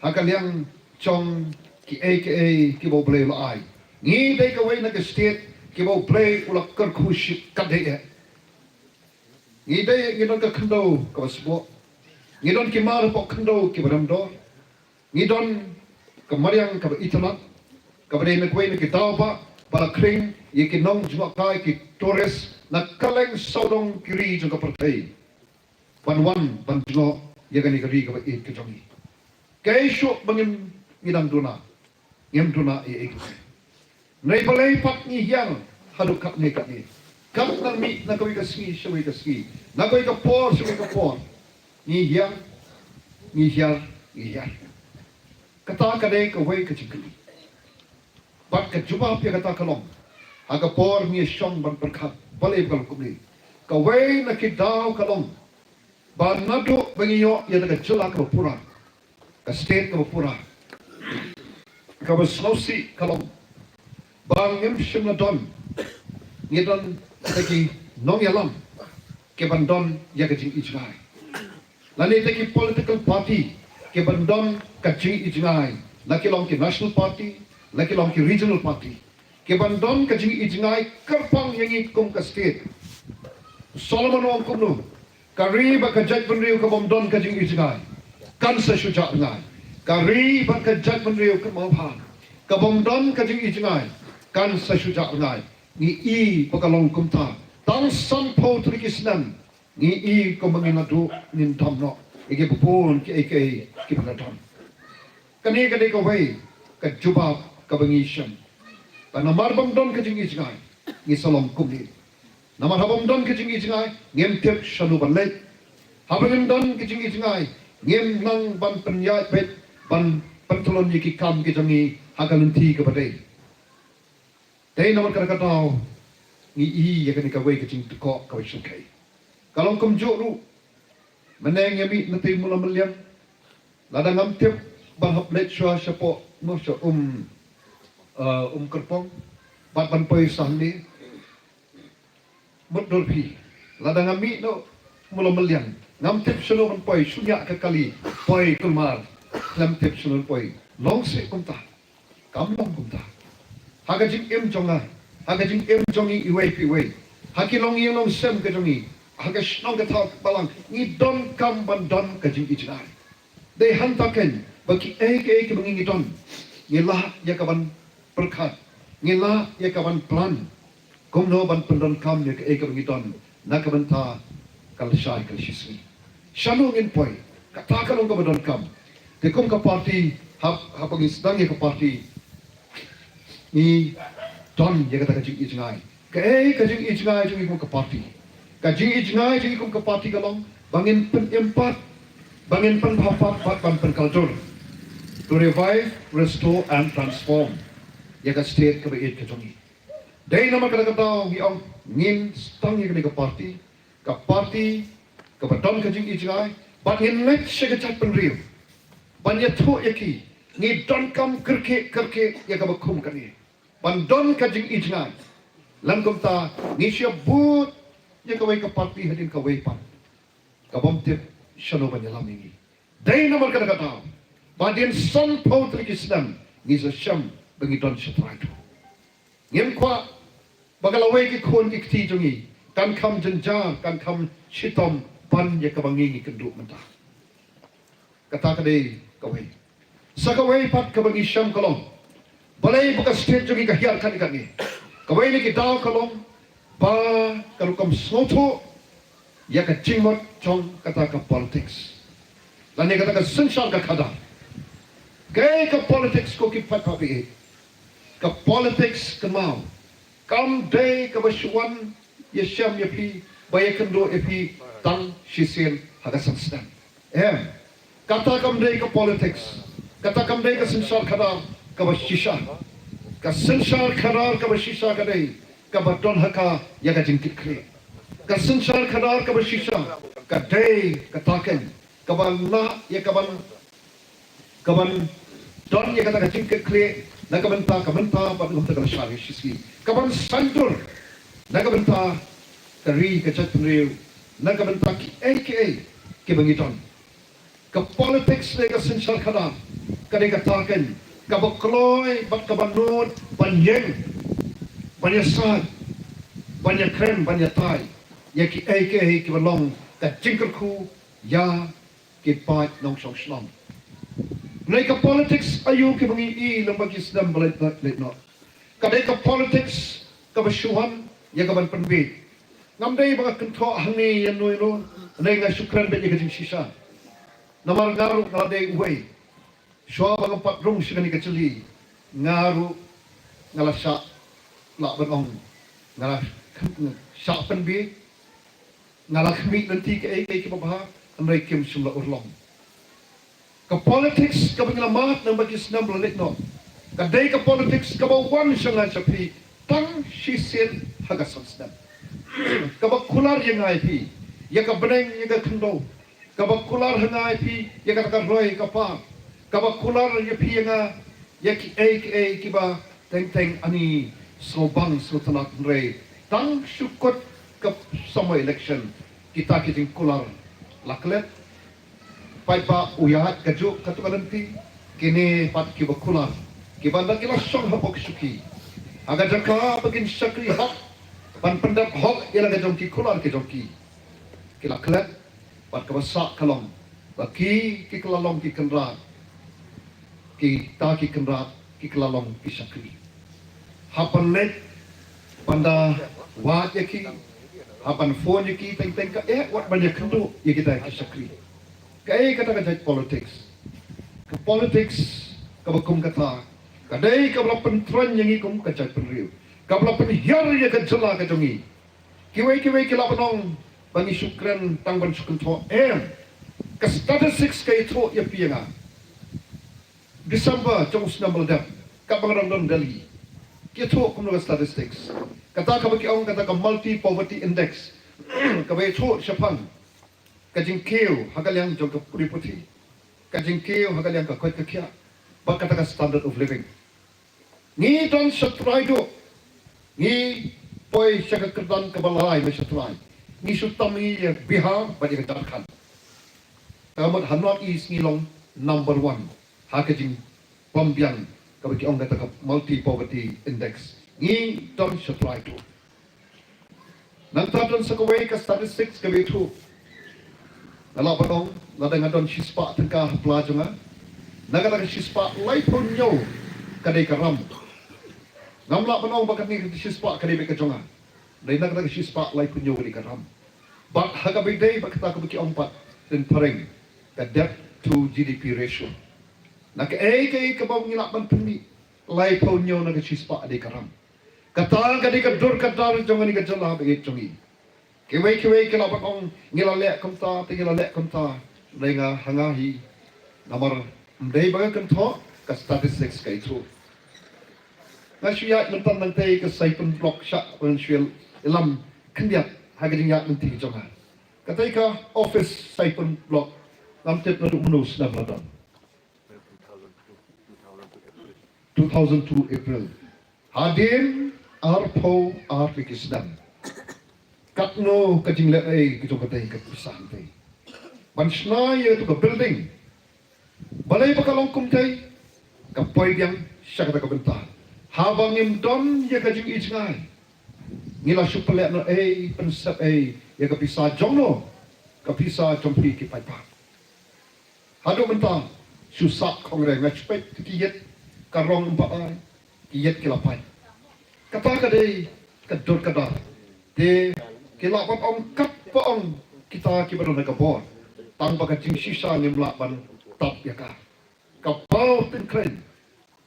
Speaker 5: aga liang jong ki aka ki bo play la ai ngi dei ka wei na ka state ki bo play ula kar khushi ka dei ngi dei ngi don ka khndo ka spot ngidon ki mar po khndo ki baram do ngidon ka mariang ka itana ka bade me kwei ki tauba para kring ye ki nong jwa kai ki torres na kaleng sodong kiri jong ka pertai ban jno ye gani ka ri ka it ki jongi kai sho bangim ngidam duna ngem duna e ek nei balai pat ni hiang hadu kap ne kap ni kap na mi na koi ka ski shwe ka ski na koi ka por shwe ka por ni hiang kata kadai ka wei ka chikli bat ka juba pia kata kalong aga por mi shong ban perkhat balai bal kubli ka wei na ki dau kalong ban nadu bangiyo ya daga chula ka pura ka state ka pura ka baslosi kalong bang ngem shimna don ngidon taki nong yalam ke bandon ya ka jing ijgai lani teki political party ke bandon ka jing ijngai laki long ki national party laki long ki regional party ke bandon ka jing ijngai kerpang yangi kum ka state Solomon ong kumnu kari ba ka jaj benriu ka bandon ka jing ijngai kan sa shuja ngai kari ba ka jaj benriu ka mawhan ka bandon ka jing ijngai kan sa shuja ngai ni i pakalong kumta tang san po trikisnan ni i ko manginatu nin tamno ike bupon ki ike ki panatam kani kani ko wei ka juba ka bangishan pa namar bam don ka jingi jingai ni salom kumni namar habam don ka jingi jingai ngem tep shanu balai habam don ka jingi jingai ngem lang ban penyat pet ban pantolon ki kam ki jangi hagalunti ka badai dei namar ka tau ni i ya kani ka wei ka jing ko ka wei kai kalong kum jo ru meneng yami nanti mula meliam ladang amtip bahap let shua syapo musya kerpong bat ban poi sahni mudul pi ladang ami no mula meliam ngamtip sunu ban poi sunya ke kali poi kumar ngamtip sunu poi long se kumta kamlong kumta hagajing im jonga hagajing im jongi iwei pi wei hakilong yelong sem ke jongi haga snong ke thak balang ni don kam ban don ke jing ijnai dei hantaken bagi ke bengi don ngilah ya kaban perkat ngilah ya kaban plan kumno ban pendon kam ya ke bengi don na kaban ta kal shai kal shismi shanu ngin poi kata kalong ka don kam te kum ka party hap bengi sedang ya ka party ni don ya kata jing ijnai ke jing ijngai jing kum ka party ka jing ijngai jing kum ka party kalong bangin pen empat bangin pen hapat ban pen culture to revive, restore and transform. Ya ka state ka bait ka jongi. Dai nama ka kata ang ngin stang ya ka party ka badon ka jing ijngai but ngin let siya ka chat pen real. Ban ya tho yaki ni don kam kerke ya ka bakum ka ni. Ban don ka jing ijngai lan kum ta ni siya but ya ka wai ka party hadin ka wai pan. Ka bom tip shano ban ya lamingi. Dai nama ka kata Badin son pautri Islam ni sa syam bangidon sa trado. Ngem kwa bagalaway ki kon ki kti jongi kan kam jenja kan kam shitom pan ya kabangi kendu menta. Kata kadai kawai. Sa kawai pat kabangi syam kolong. Balai buka state jongi kahiar kan ikan ni. Kawai ni ki daw kolong ba karukam soto ya ka jingmot chong kata ka politics. Lani kata ka sensal ka kada. Gaya ka politics ko ki patpapi ka politics kamau kam day ka baswan yesham yapi bayakando epi tang shisien hagasan stan kata kam day ka politics kata kam day ka sensar khadar ka bashisha ka sensar khadar ka bashisha ka day ka badon haka ya ka jingkit kre ka sensar khadar ka bashisha ka day ka taken ka banna ya ka ban kaban don ya kata kacing kekle na kabenta ban ngom ta shari shiski kaban sandur na kabenta kari kacat penriu na kabenta ki aka ke bangiton ka politics le ka sensal khada kade kataken ka bakloi bat kaban non banyeng banyasad banyakrem banyatai ya ki aka ki balong ka jingkerku ya ki pat nong song shlom Nai ka politics ayu ke bangi I lembagi sedam balit no. Kadai ka politics ka basyuhan ya ka ban penbit. Ngamdai baka kento hangi yan no ino. Nai nga syukran bet ya ka jing sisa. Namar ngaru ngadai uway. Syua baka patrong siya ni kacili. Ngaru ngalasya la banong. Ngalasya penbit. Ngalakmi nanti ke ay babaha. Nai kim sumla urlong. Ka politics ka panglamat ng bagis na blalit no. Kaday ka politics ka bawan siya nga sapi tang shisin hagasan snam. Ka bakular yang IP ya ka beneng ya ka kendo. Ka bakular nga IP ya ka roy ka pa. Ka bakular ya pi nga ya ki aka ki ba teng ani sobang so tanak rey. Tang syukot ka sama election kita kiting kular laklet pai pa uyahat kajuk katukalanti kini pat ki bakula ki banda ki lasong hapok suki aga jaka bagin sakri hak pan pendap hok ila ga jongki kular ki jongki ki laklet pat ka basak kalong baki ki kelalong ki kendra ki ta ki kendra ki kelalong ki sakri hapan let panda wat yaki hapan phone yaki teng ka wat banyak kendo ya kita ki sakri Kaya kata kata politics, ke politics kabakum kata, kadai kabla pentran yang ikum kacat penriu, kabla penhiar ya kajala kajongi, kiwai kila penong bagi syukran tangban syukran to ke statistics kaya to ya pianga, December jong snambal dap, kabang random Delhi, kia to kumno statistics, kata kabaki ang kata ka multi poverty index, kabay to Japan. kajing keu hagaliang jong ka puri puti kajing keu hagaliang ka koi ka kia bakata ka standard of living ni don satrai do ni poi syaka kerdan ka balai me satrai ni sutami ya bihar bagi ka Jharkhand kamat hanwat is ngilong number 1 hakajing pambiang ka bagi ong ka multi poverty index ni don satrai do Nantapon sa kaway ka statistics ka bitu. Nala pa dong, nada nga don sispa tengka pelajar nga. Naga sispa lai pun nyo kadai karam. Ngamla pa dong bakat ni sispa kadai ka jonga. Dai naga sispa lai pun nyo kadai karam. But haga bigday bakta ka biki ompat den pareng ka debt to GDP ratio. Naka kay ka baw ngilak ban puni lai pun nyo naga sispa kadai karam. Kata kadi ka dur kata jonga ni ka jala bagi jongi. Kiwai kila pa kong ngilale kumta tingilale kumta lenga hangahi namar mdei baga kanto ka statistics ka itu. Ngasya mentan nanti ka saipun blok syak pun syil ilam kendiat hagading yak nanti jonga. Kata ka office saipun blok namtip na menus na bladan. 2002 April. Hadim arpo arlikisdan. Katno kajing le kito katay katpisahan tay. Bansna ya to ka building. Balay pakalong kumtay kapoy diyang siya kata kabenta. Habang imdon ya kajing ijngay. Ngila supale no pensep ya kapisa jongno kapisa jompi kipay pa. Hado menta susak kongre ngachpet kiyet karong baay kiyet kilapay. Kata kadai kador kadar de kila pat ong kat pa ong kita kibaro nagabor tang bagajing sisa ngim laban tap yaka kapau tin kren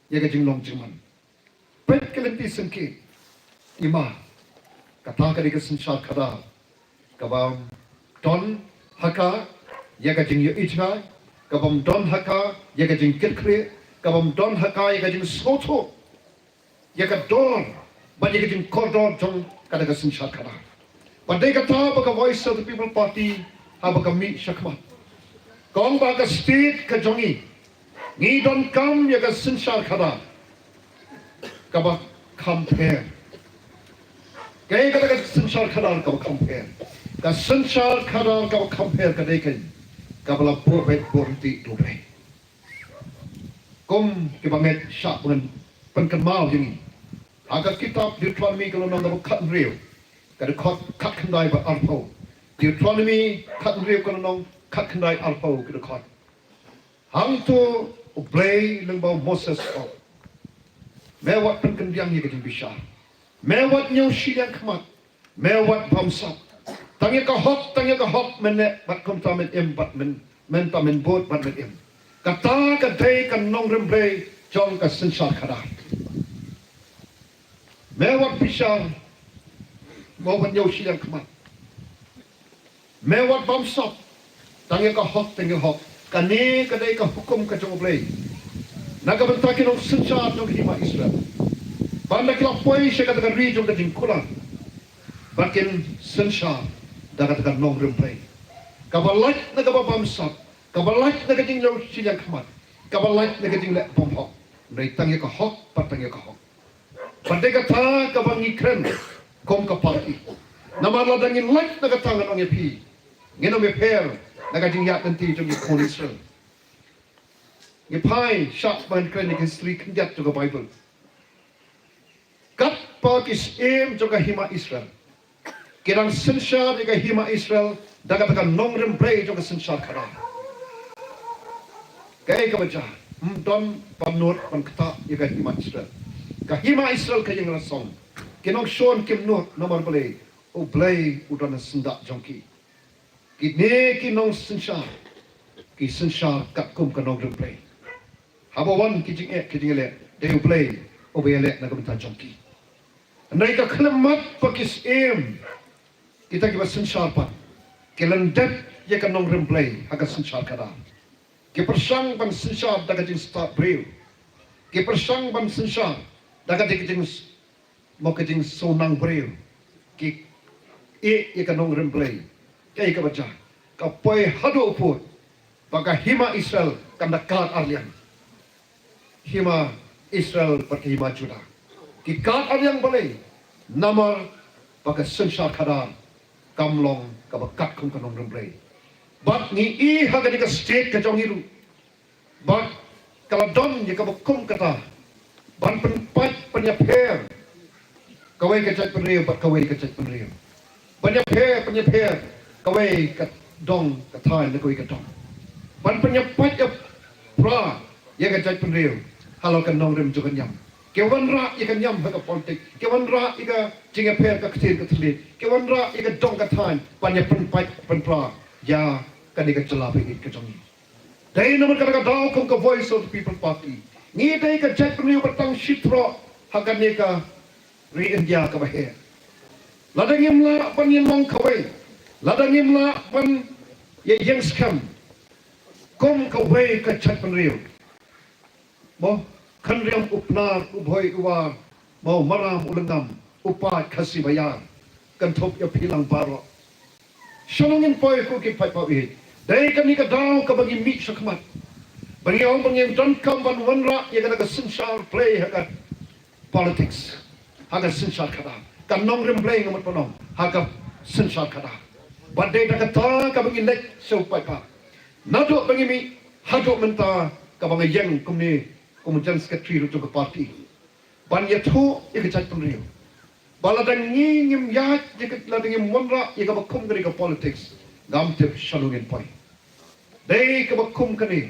Speaker 5: yaga jing long jingman pet kelenti sengki ima kata kadai kesensyal kadar kabam don haka yaga jing yo ijna kabam don haka yaga jing kirkre kabam don haka yaga jing soto yaga don But you can cordon jong kada ka sinsyal kada. Padai kata baka Voice of the People Party ha baka mi syakmat. Kong baka state ka jongi. Ngi don kam ya ka sinsyal kada. Kaba compare. Kaya kada ka sinsyal kada ka compare. Ka sinsyal kada ka compare kadai kan. Kabala porbet borti dobre. Kom kibamet syak dengan penkenmal jengi. Agar kitab Deuteronomy kalau nang dapat kat real, kada kat kendai ba arpo. Deuteronomy kat real kalau nang kat kendai arpo kada kat. Hang tu oblay lembau Moses o. Mewat penkendiang ni kadang bisa. Mewat nyau sidang kemat. Mewat bamsat. Tanya ka hot menek bat kom tamen em bat men tamen bot bat men em. Kata kadai kan nong remblay jong ka sensar kadar. Mewat pisang, mawat yaw silang kemat. Mewat bamsat, tanya ka hok, kani kadai ka hukum ka jong oblay. Nagabentakin ang sensat ng hima Israel. Banda kilapoy siya katakan rijong ka jingkulan. Bakin sensat, katakan nong remplay. Kabalait na kababamsat, kabalait na kajing yaw silang kemat, kabalait na kajing lek bamhok. Nay tanya ka hok, patanya ka hok. Pandai kata kabang ikren kom kapati. Namala dangin light na katangan ang epi. Ngino me per nagajing yak nanti jong ikon Israel. Ngipay syak man kren ni history kendiat jong Bible. Kat pagis jong hima Israel. Kirang sensyar jong hima Israel dagatakan nong remplay jong sensyar kara. Kaya kabaja don panur pankta jong hima Israel. Kahima Israel kayang rasong. Kinong Sean Kim Not nomor boleh. O blay udan sendak jongki. Kini kinong sensyar. Ki sensyar kat kum kanong remplay. Habawan kijing le. Deo blay o bayalek na kamita jongki. Andai ka kelemat pakis kita kiba sensyar pan. Kilandet ya kanong remplay haga sensyar kada. Kipersang pan sensyar daga jing start bril. Kipersang pan sensyar daga dikijing mo kajing sonang bril ki kanong remplay kay ka baca kapoi hadu uput baka hima Israel kanda kat arlian hima Israel baka hima Juda ki kat arlian balai namar baka sensar kadar kamlong kabakat kum kanong remblay bat ni i hagani ka state ka jongiru bat kaladon ye kabakum kata ban penpat penyaper kawai kecak penriu bat kawai kecak penriu penyaper kawai kat dong katai na kawai katong ban penyapat ya pra ye kecak penriu halau kan nong rem jukan yam kewan ra ye kan yam ka politik kewan ra ye ka jingaper ka kecil ka telit kewan ra ye ka dong katai banyak penpat penpra ya kan ye ka celah pengit ka jongi dai nomor kata daw kong ka voice of the people party ni dai ka chat penriu batang shitro hakan ye ka ri India ka bahe ladang imla ban yemong kawai ladang imla ban ye yang skam kom kawai ka chat penriu mo kan riam upnar ubhoi uwa mau maram ulengam upat kasih bayar kan top ya pilang baro shalongin poi ko ki pai pawit dai kan ni ka daw ka bagi mi sakmat bagi orang bagi don kam ban wanra ya kana ka sinsar play hakat politics hakat sinsar kada kan nong rem play ngamot panong hakat sinsar kada badai ta kata ka bagi lek so pai pa nado bagi mi hado menta ka bagi yang kumni kemudian sekretari untuk ke parti banyak tu ia kecak penriu baladang ngingim yat jika ladang monra ia ka bakum kani ka politics ngam tip shalungin poi dei ka bakum kani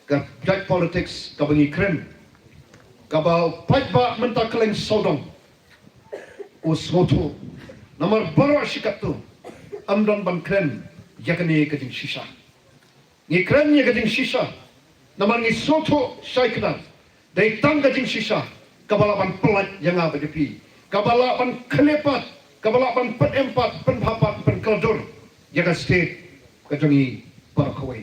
Speaker 5: ka jak politics ka bangi krem ka ba pajba menta keleng sodong usmoto nomor baru sikatu amdan ban krem yakani ka jing shisha ni krem ya ka jing shisha namar ngi soto saikna dai tangga jing sisa kabalaban pelat yang apa depi kabalaban kelepat kabalaban penempat penhapat penkeldur jaga state kajongi barakawai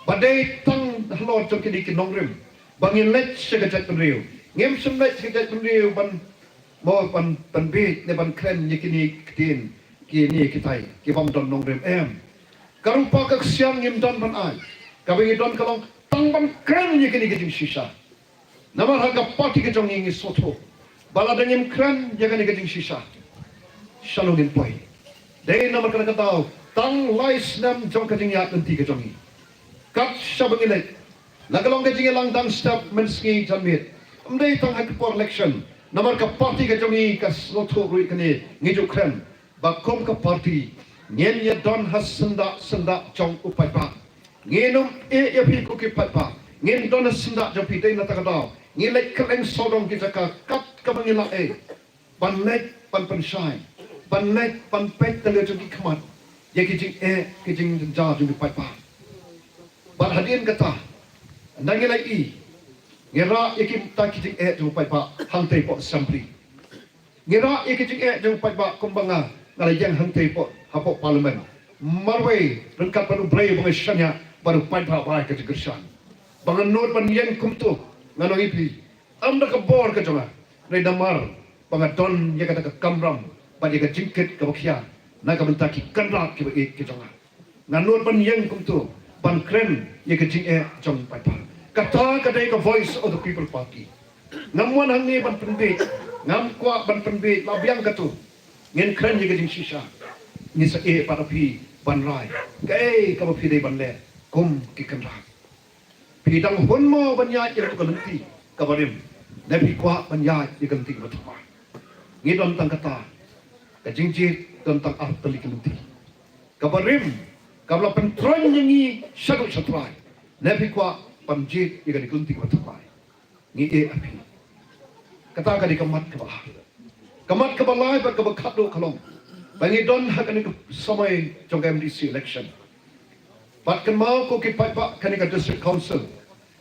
Speaker 5: badai tang halor jong kini kinongrem bangin let segajat penriu ngem semlet segajat penriu ban mo ban bit ne ban kren yakini ktin kini kitai kibam don nongrem karupa kaksiang ngem don ban ai kabingi don kalong tangban kran ye kini gejing sisa namar haga parti ke jong ngi soto bala dengim kran ye kini gejing sisa shalungin poi dei namar kana katau tang lais nam jong kejing ya nanti ke jongi kat sabangile lagalong kejing lang dang step menski jamit umdei tang hak por election namar ka parti ke jongi ka soto rui kini ngijuk kran bakom ka parti nyen ye don has senda jong upai pa ngenum ya pi ko ki patpa ngen dona sinda jo pi dei na ta daw ngi lek keleng sodong ki jaka kat ka bangila ban lek ban penshai ban lek ban pet tele jo ki khamat ye ki jing ki jing ja jo ki patpa ban hadin kata nangi lai ngira ye ki ta ki jing jo patpa hang tei po assembly ngira ye ki jing jo patpa kumbanga ngala yang hang tei po hapo parliament marway rengkat baru bray bunga syanya baru pada baik ke gersan bangan nur ban yang kumtu ngano ipi amda ka bor ka jonga re damar banga don ye kata ka kamram ba ye ka jingket ka bakhya na ka bentaki kanra ki ba ke jonga nganur ban yang kumtu ban kren ye ka jing jong pai pa kata ka dai ka voice of the people party ngamwan hangi ban penbe ngam kwa ban penbe labiang ka tu ngen kren ye ka jing sisa ni sa para pi ban rai kai ka ba pi dei ban le kum ki kanra pidang honmo banya yang tu kanti kabarim nabi kwa banya yang kanti batwa ngidon tang kata kajingji tentang arteli kanti kabarim kabla pentron yangi sadu satrai nabi kwa pamjit yang kanti batwa ngi api kata ka di kamat ka balai ba ka bakado kalong bangidon hakani samai jong MDC election Bat kan mau ko ki pai pa kan ka district council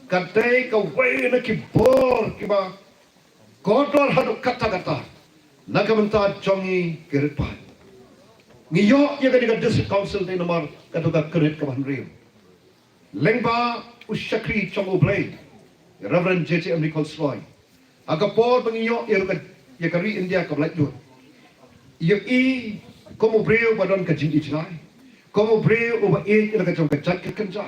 Speaker 5: kadai ka wei na ki bor ki ba kodor hadu kata na ka menta jongi kirit pa ngiyo ye ka district council de nomor ka to ka kirit ka ban rim lengba usyakri chong oblay Reverend JJ Nichols Roy aga por bangiyo ye ka ri India ka blai dur ye i como breu badon ka jing ichnai Como breu uba it ila kajong kajat kenja.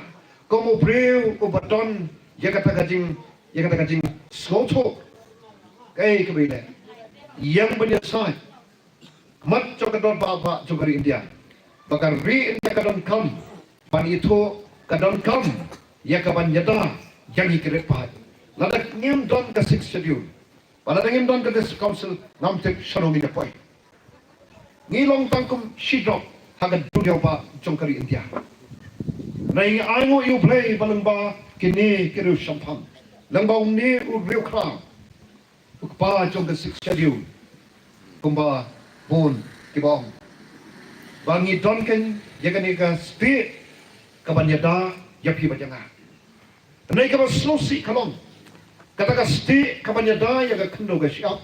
Speaker 5: Como breu uba don ya kata kajing skoto. Kay kabile. Yang menyesat. Mat jokadon bapa jokari India. Bakar ri India kadon kam. Pan itu kadon kam. Ya kaban yada yang ikirepat. Ladak ngem don ka 6 schedule. Pada ngem don ka this council namtek shanomi na point. Ngilong tangkum shidok hagan dunia ba jongkari India. Na ing ango you play balang ba kini kiru champagne. Lang ba ni u real crown. Ukpa jong ka 6 schedule. Kumba bon kibong. Bangi donken yakani ka speed kabanyada yapi bajanga. Nay ka slosi kalong. Kata ka speed kabanyada yaga kendo ka siap.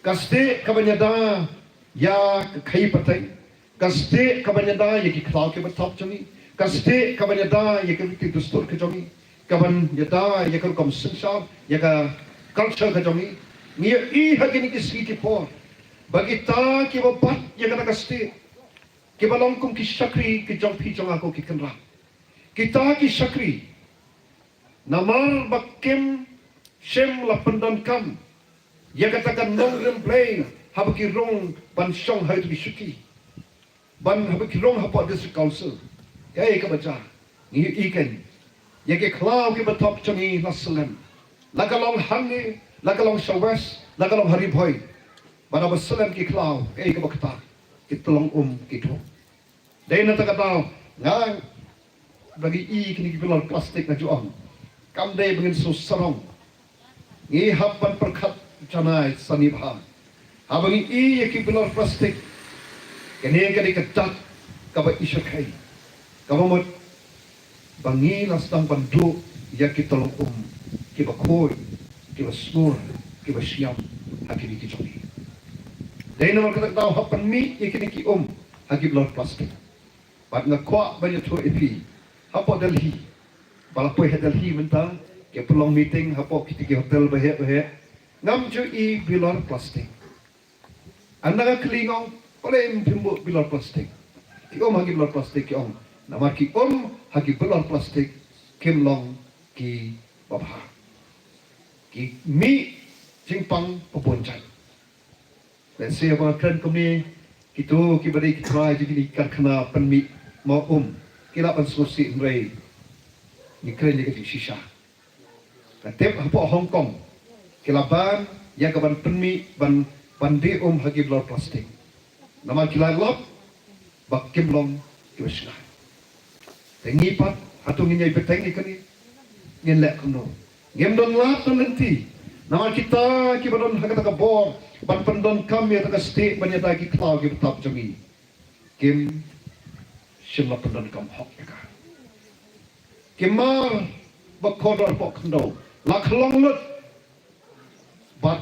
Speaker 5: Ka speed kabanyada ya kai patai. Kaste kabanyada ya ki klau ke batap jongi. Kaste kabanyada ya ki dustur ke jongi. Kabanyada ya ka kom sensar ya ka culture ke jongi. Ni I hagini ki ski ki por. Bagi ta ki bapat ya ka kaste. Ki balong kum ki sakri ki jong pi jong ako ki kenra. Kita ki sakri. Namar bakem shem la pendan kam. Ya katakan nong rem play habaki rong ban shong hai tu bisuki. Ban habaki rong hapa this council. Ya ka baca. Ni ikan. Ya ke klau ki batop changi nasalam. Lakalong hangi, lakalong shawes, lakalong haribhoy. Bana basalam ki klau, ka bakta. Ki tolong kito. Dai na takataw nga bagi kini ki bilal plastik na juang. Kam dai bangin susarong. Ngi hapan perkat janai sanibha. Habang ki bilal plastik. Kani ka di katat kaba isyakai. Kamamot bangi lastang bandu ya ki tolong ki bakoy, ki basmur, ki basyam hakini ki jongi. Dai naman katakataw hapan mi kini ki hagi bilal plastik. Bat ngakwa banyak tu epi. Hapo Delhi. Balapoi Delhi menta ke pelong meeting hapo kita ke hotel bahaya. Ngam ju bilor plastik. Anda ka kelingong oleh pimbu bilor plastik. Ki hagi bilor plastik ki Namar ki hagi bilor plastik kimlong ki babha. Ki mi jingpang peponcai. Dan saya akan kami kita beri kita jadi karkhana penmi mau kila pan sosi nrei ni kren ni kati shisha katep hapo Hong Kong kila ban ya ka ban penmi ban pandi hagi blor plastik nama kila lop bak kimlong kiwasna tengi pat hatung ni beteng ni kani ngin lek kono ngem don lap ton nanti nama kita ki badon hakata ka bor ban pendon kami ya ka state banyata ki klau ki tap jami kim sila pendon kam hok ka kimar bakodor bok kendo la khlong lut bat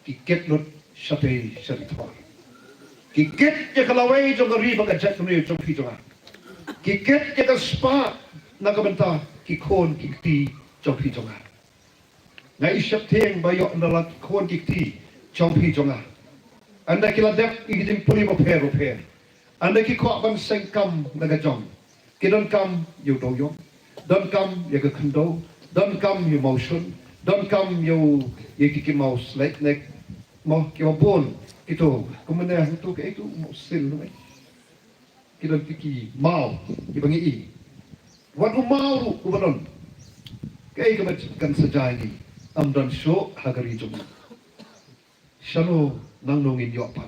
Speaker 5: kiket lut shate sharitwa kiket ya kalawai jong ri bak ajat kuni jong pi jong kiket ya ka spa nakabenta ki khon ki ti jong pi jong ngai shap theng bayo ndalat khon ki ti jong pi jong anda kila dep igim puli mo per anda ki ko ban sengkam naga jong ki don kam yu do yo don kam ya ka khando don kam yu motion don kam yu ki mouse like nek mo ki bon itu kumana itu ke itu mosil no ki don ki mau ki bangi I wadu mau ku badon kai ka kan sajani amdan show hagari jong shano nang nongin yo pa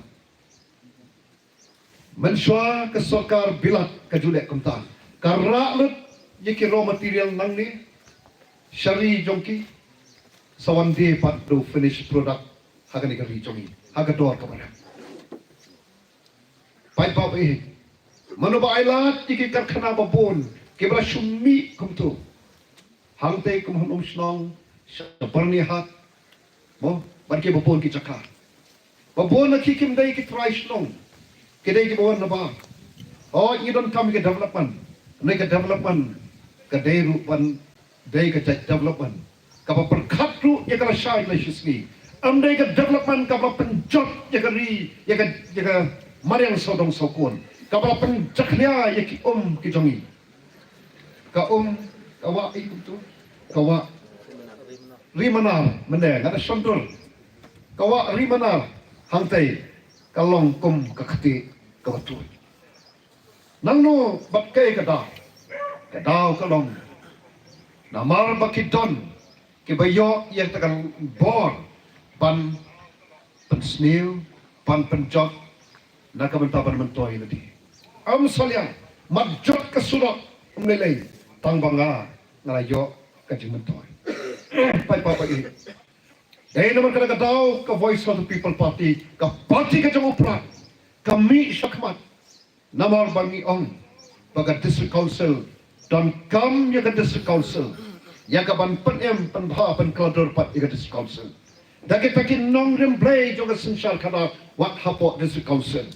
Speaker 5: Menswa ke sokar bilat ke julek kumta. Karena lut jiki raw material nang ni syari jongki sawan di pat do finish product haga ni kari jongi haga doar kamera. Pai pap manu ba ailat jiki karkhana babon kebra shummi kumtu. Hangte kum hanum snong sabarni hat mo barke babon ki chakar. Babon na kikim dai ki try snong. Kedai ke bawah napa? Oh, you don't come ke development. Mereka development kedai rupan, dai ke development. Kapal perkat tu, ya kalau syai lah sini. Amdai ke development kapal penjot, ya kari, ya ke mana yang sodong sokon. Kapala penjaklia ya ki ki jongi. Ka kawa ikut tu. Kawa rimanar mene ngada sondol. Kawa rimanar hantai kalong kum kakati kawatu. Nangno batkai kadau kalong. Namar bakidon ki bayo yang tekan bor pan pensnil pan penjot nak bentaban mentoi lagi. Am saliang majot kesurat melei tang bangga ngalayo kaji mentoi. Pai papa ini. Dahil naman ka daw ka Voice of the People Party, ka party ka jang upra, kami syakmat, namar bangi ong, baga district council, dan kam ya ka district council, ya ka ban penem penbha pen kelodor pat ya ka district council. Dagi takin nong remblay juga sensyal kada wat hapok district council.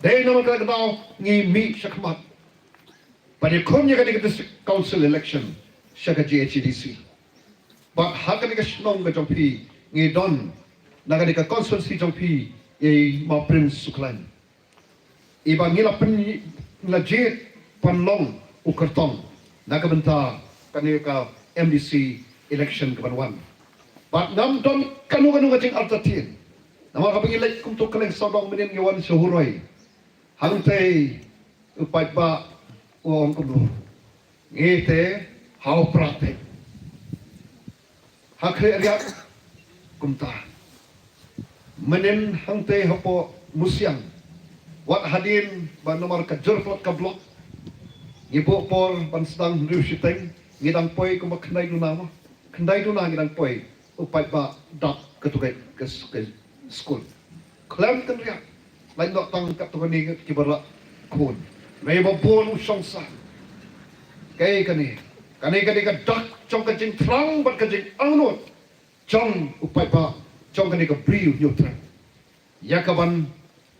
Speaker 5: Dahil naman ka daw ngi mi syakmat, pada kom ya ka district council election, siya ka GHDC. But hakan ka snong ka jompi, ngi don naga ka constituency jongpi e ma prince suklan iba ngila pen lajet panlong ukertong naga benta ka MDC election ke banwan but nam don kanu ngajing altatin nama ka pengilai kum to kaleng sodong menen ngewan suhuroi hangte upai ba wong kum ngete hau praktek hakre riak kumta menen hangte hapo musyang wat hadin ban nomor ka jerflot ka blok ngibo por ban sedang riusiteng ngidang poi kuma kendai duna ngidang poi upai ba dap ketugai ke school klam kan ria lain dok tang kat tu ni kibara kun mai ba bon usongsa kai kani ka dak chong ka jing trang bat ka jing anut Chong upai pa chong kani ka briu nyutra yakaban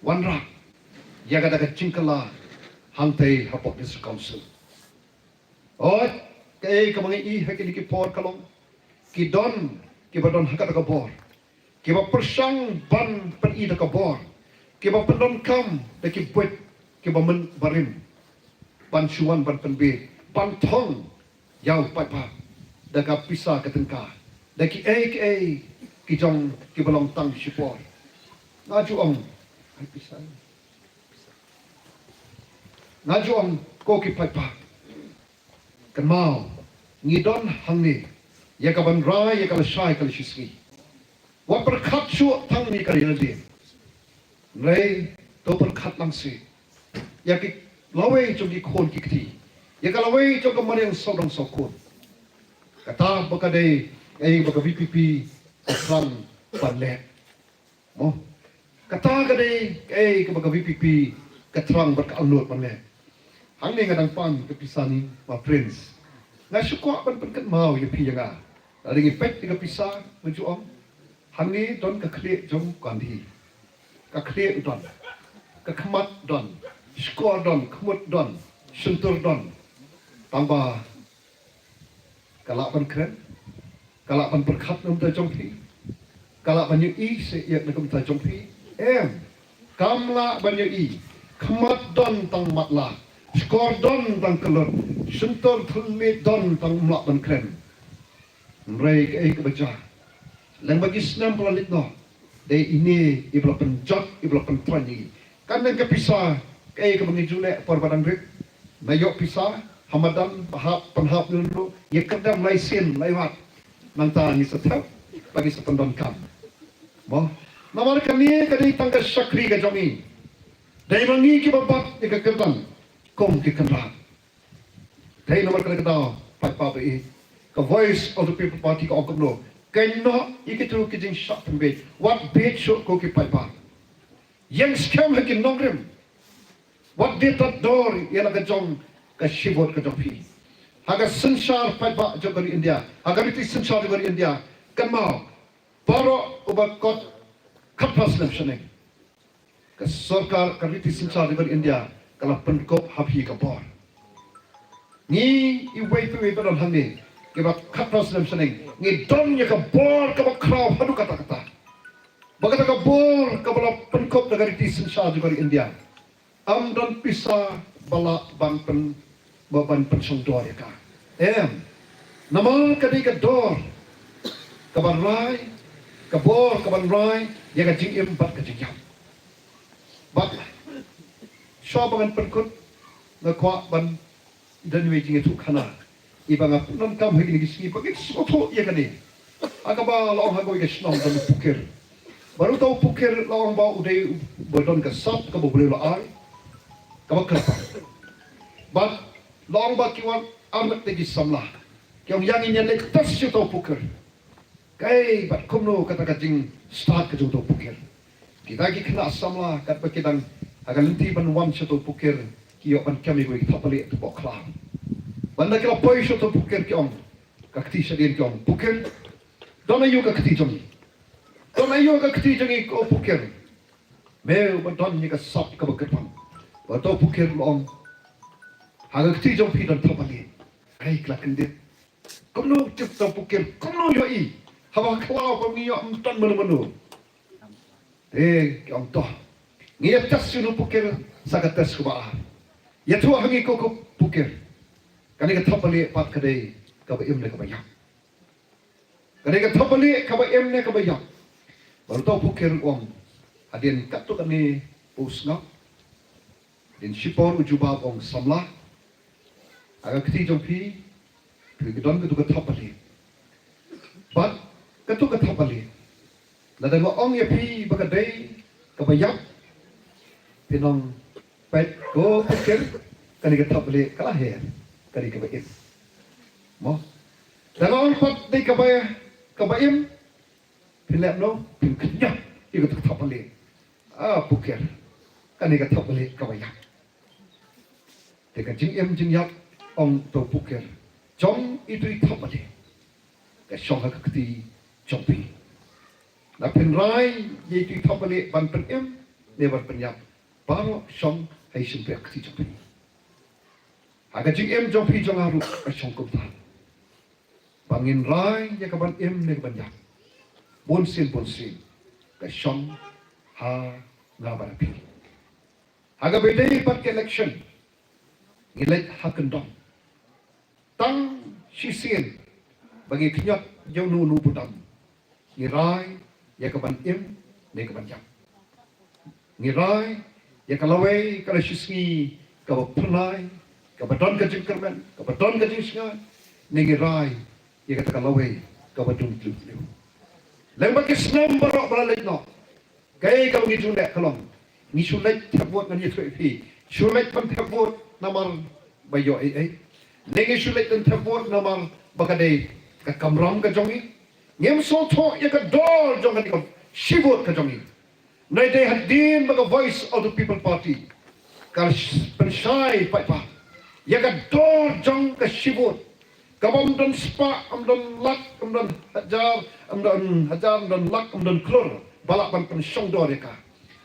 Speaker 5: wanra yakada ka chingkala hangtei hapok district council ot kai ka mangi I hakini ki por kalong ki badon hakata ka bor ki ba persang ban pen I da ka bor ki ba pendon kam da ki buat ki ba men barim ban chuan ban pen be ban thong yau pai pa da ka pisa ka tengka Daki ki jong ki balong tang sipor. Ngaju ong ai pisang. Ngaju ong ko ki pai pa. Kan mau ngidon hangni ya ka ban ra ya ka shai ka shisgi. Wa per khat chu thang ni ka rin di. Rei to per khat lang si. Ya ki lawe jong ki khon ki kti. Ya ka lawe jong ka mariang sodong sokon. Kata bakade baka VPP asal panlet. Oh, kata kadai baka VPP katrang berkaunut panlet. Hang ni ngadang pan kepisani ma prince. Ngai syukwa pan kat mau ya pi jaga. Dari ngipet tiga pisah menuju om. Hang ni don ka khle jom kandi. Ka khle don. Ka khamat don. Skor don, khamut don, sentur don. Tambah kalak pan keren. Kalak pan perkhat nam ta jongpi kalak banyu I se yak na ta jongpi kamla banyu I khmat don tang matla skor don tang kelot sentor thulmi don tang mlak ban kren rei ke baca lang bagi senam planet no de ini ibla penjot ibla pentrani kan nang kapisa ke bangi jule por badang rik nayok pisa hamadan bahap penhap dulu ye kedam laisin laiwat nanta ni setap bagi sependon kam. Boh, namar kami kadi tangka syakri ka jomi. Dai mangi ki babat ni ka kerdan kom ki kendra. Dai namar kada kada pai pa be ka Voice of the People Party ka okno. Kaino ikitu ki jing shak pembe. What bait show ko ki pai pa. Yang scam hakin nongrem. What did that door yana ka jong ka shibot ka jopi. Agar sensar pai ba jogari India, agar itu sensar jogari India, kan mau, baru ubat kot kapas lemsene. Ke sarkar kan itu sensar jogari India, kalau penkop hapi kapor. Ni iway tu ibadah hangi, keba kapas lemsene, ni donnya kapor keba kraw hadu kata-kata. Bagata kapor keba penkop jogari itu sensar jogari India. dan pisah bala ban pensongdor ya ka. Nama kadai dor kaban rai kabor kaban rai ya ka jing bat ka jing yam. Bat syabangan perkut na kwa ban dan wejing itu kana. Iba nga nan kam hagi ni gisni pagit soto ya ka ni. Akaba laong hago ya snong dan pukir. Baru tahu pukir laong ba uday bodon ka sap ka boleh laai. Ka kelapa. Bat laong ba kiwan amat tegi samlah. Yang yang lek tas siya tahu pukir. Kay bat kumno kata kajing start ka tahu pukir. Kita lagi kena samlah kat pakitang agar nanti ban wan siya tahu pukir. Kiyo ban kami gue kita balik tu boklah. Banda kila poi siya tahu pukir kiong. Kakti siya din kiong pukir. Dona yu kakti jangi. Dona yu kakti jangi ko pukir. Meu ban ni ka sap ka bakatang. Bato pukir loong. Haga kakti jang pi dan tabali. Kay klakendit. Kumno cip tahu pukir. Kumno yoi. Hawa kelau pemiyo emtan menu-menu. Kiong toh. Ngiya tas yunu pukir sagat tas kubaa. Ya tua hangi koko pukir. Kani ka tabali pat kadai ka ba imne ka ba yak. Kani ka tabali ka ba imne ka ba yak. Baru tahu pukir uang. Adin katu kani pusnga. Din sipor ujubab ong samlah. Aga keti jompi. Pigidon ka tabali. Bat katu ka tabali. Nada mo ong ya pi bagadai ka ba yak. Pinong pet ko pukir. Kani ka tabali kalahir. Kani ka ba im. Mo. Dalam pat di kabaim pilih no pinnya ikut tabali. Pukir. Kani ka tabali kabayak. Teka jing yak ong to pukir. Jong itu tabali. Ka syong ka keti jompi. Na pinrai itu tabali ban pen ne ban penyak. Baru syong hai simpe keti jompi. Aga jing jompi jong haru ka syong kumtan. Bangin rai ya kaban ne kaban yak. Bonsin. Ka syong ha ngabarapi. Aga bedai pat election. Ngilet hakendong. Tang sisin bagi kinyat jauh nu putam. Ngirai ya kaban ne kaban yak. Ngirai ya kalawai kala sisngi kabapernai kabadon ka jingkermen kabadon ka jingsnga ngirai ya kata kalawai kabadon tlu. Lembag islam barok balalay no. Kaya ikaw ngijulet kalong. Ngisulet tabot na niya tuwi. Sulet pan tabot namar bayo ay. Nengi sulet tan tabot namar bakaday kakamram ka jongi. Ngem soto ya ka dol jong ka shibot ka jongi. Nay day hadin baga voice of the people party. Kal pensai pa. Ya ka dol jong ka shibot. Kabam dan spa, dan lak, dan hajar, dan lak, dan klur. Balak ban pensyong doa mereka.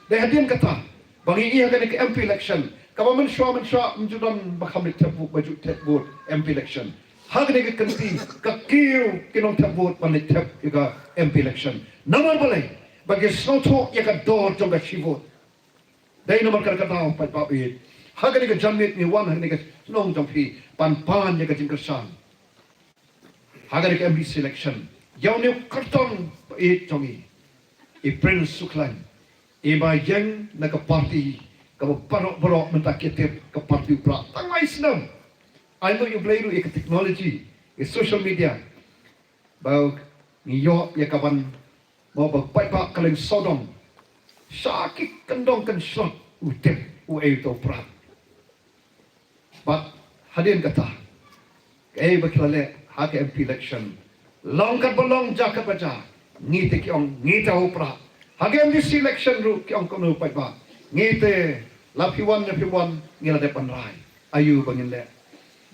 Speaker 5: Dah hadian kata, bagi ia kan ke MP election. Kabam mensyua menjudan bakam ditebuk baju tebut MP election. Hak ni ke kenti, kakiu kinong tebut balik teb juga MP election. Namar balai, bagi soto ia ka doa jong ka shibut. Dah namar kata empat babit. Hak ni ke jamit ni wan hak ni ke nong jampi pan ia ka jingkersan. Hagar ke MBC election. Yang ni karton jongi. Prince Suklan. Ba yang nak parti. Kamu barok mentakitip ke parti upra. Tangmai Islam. I know you play ke technology. Social media. Bau niyo ya kawan mau berbaik kalian sodom. Sakit kendong kan shot utip itu upra. But hadirin kata. Berkelale. Hake MP election. Longkat belong jakat baca. Ngite kiong, ngite upra. Hake MDC election ru kiong kono upai ba. Ngite lapiwan ngila depan rai. Ayu bangin le.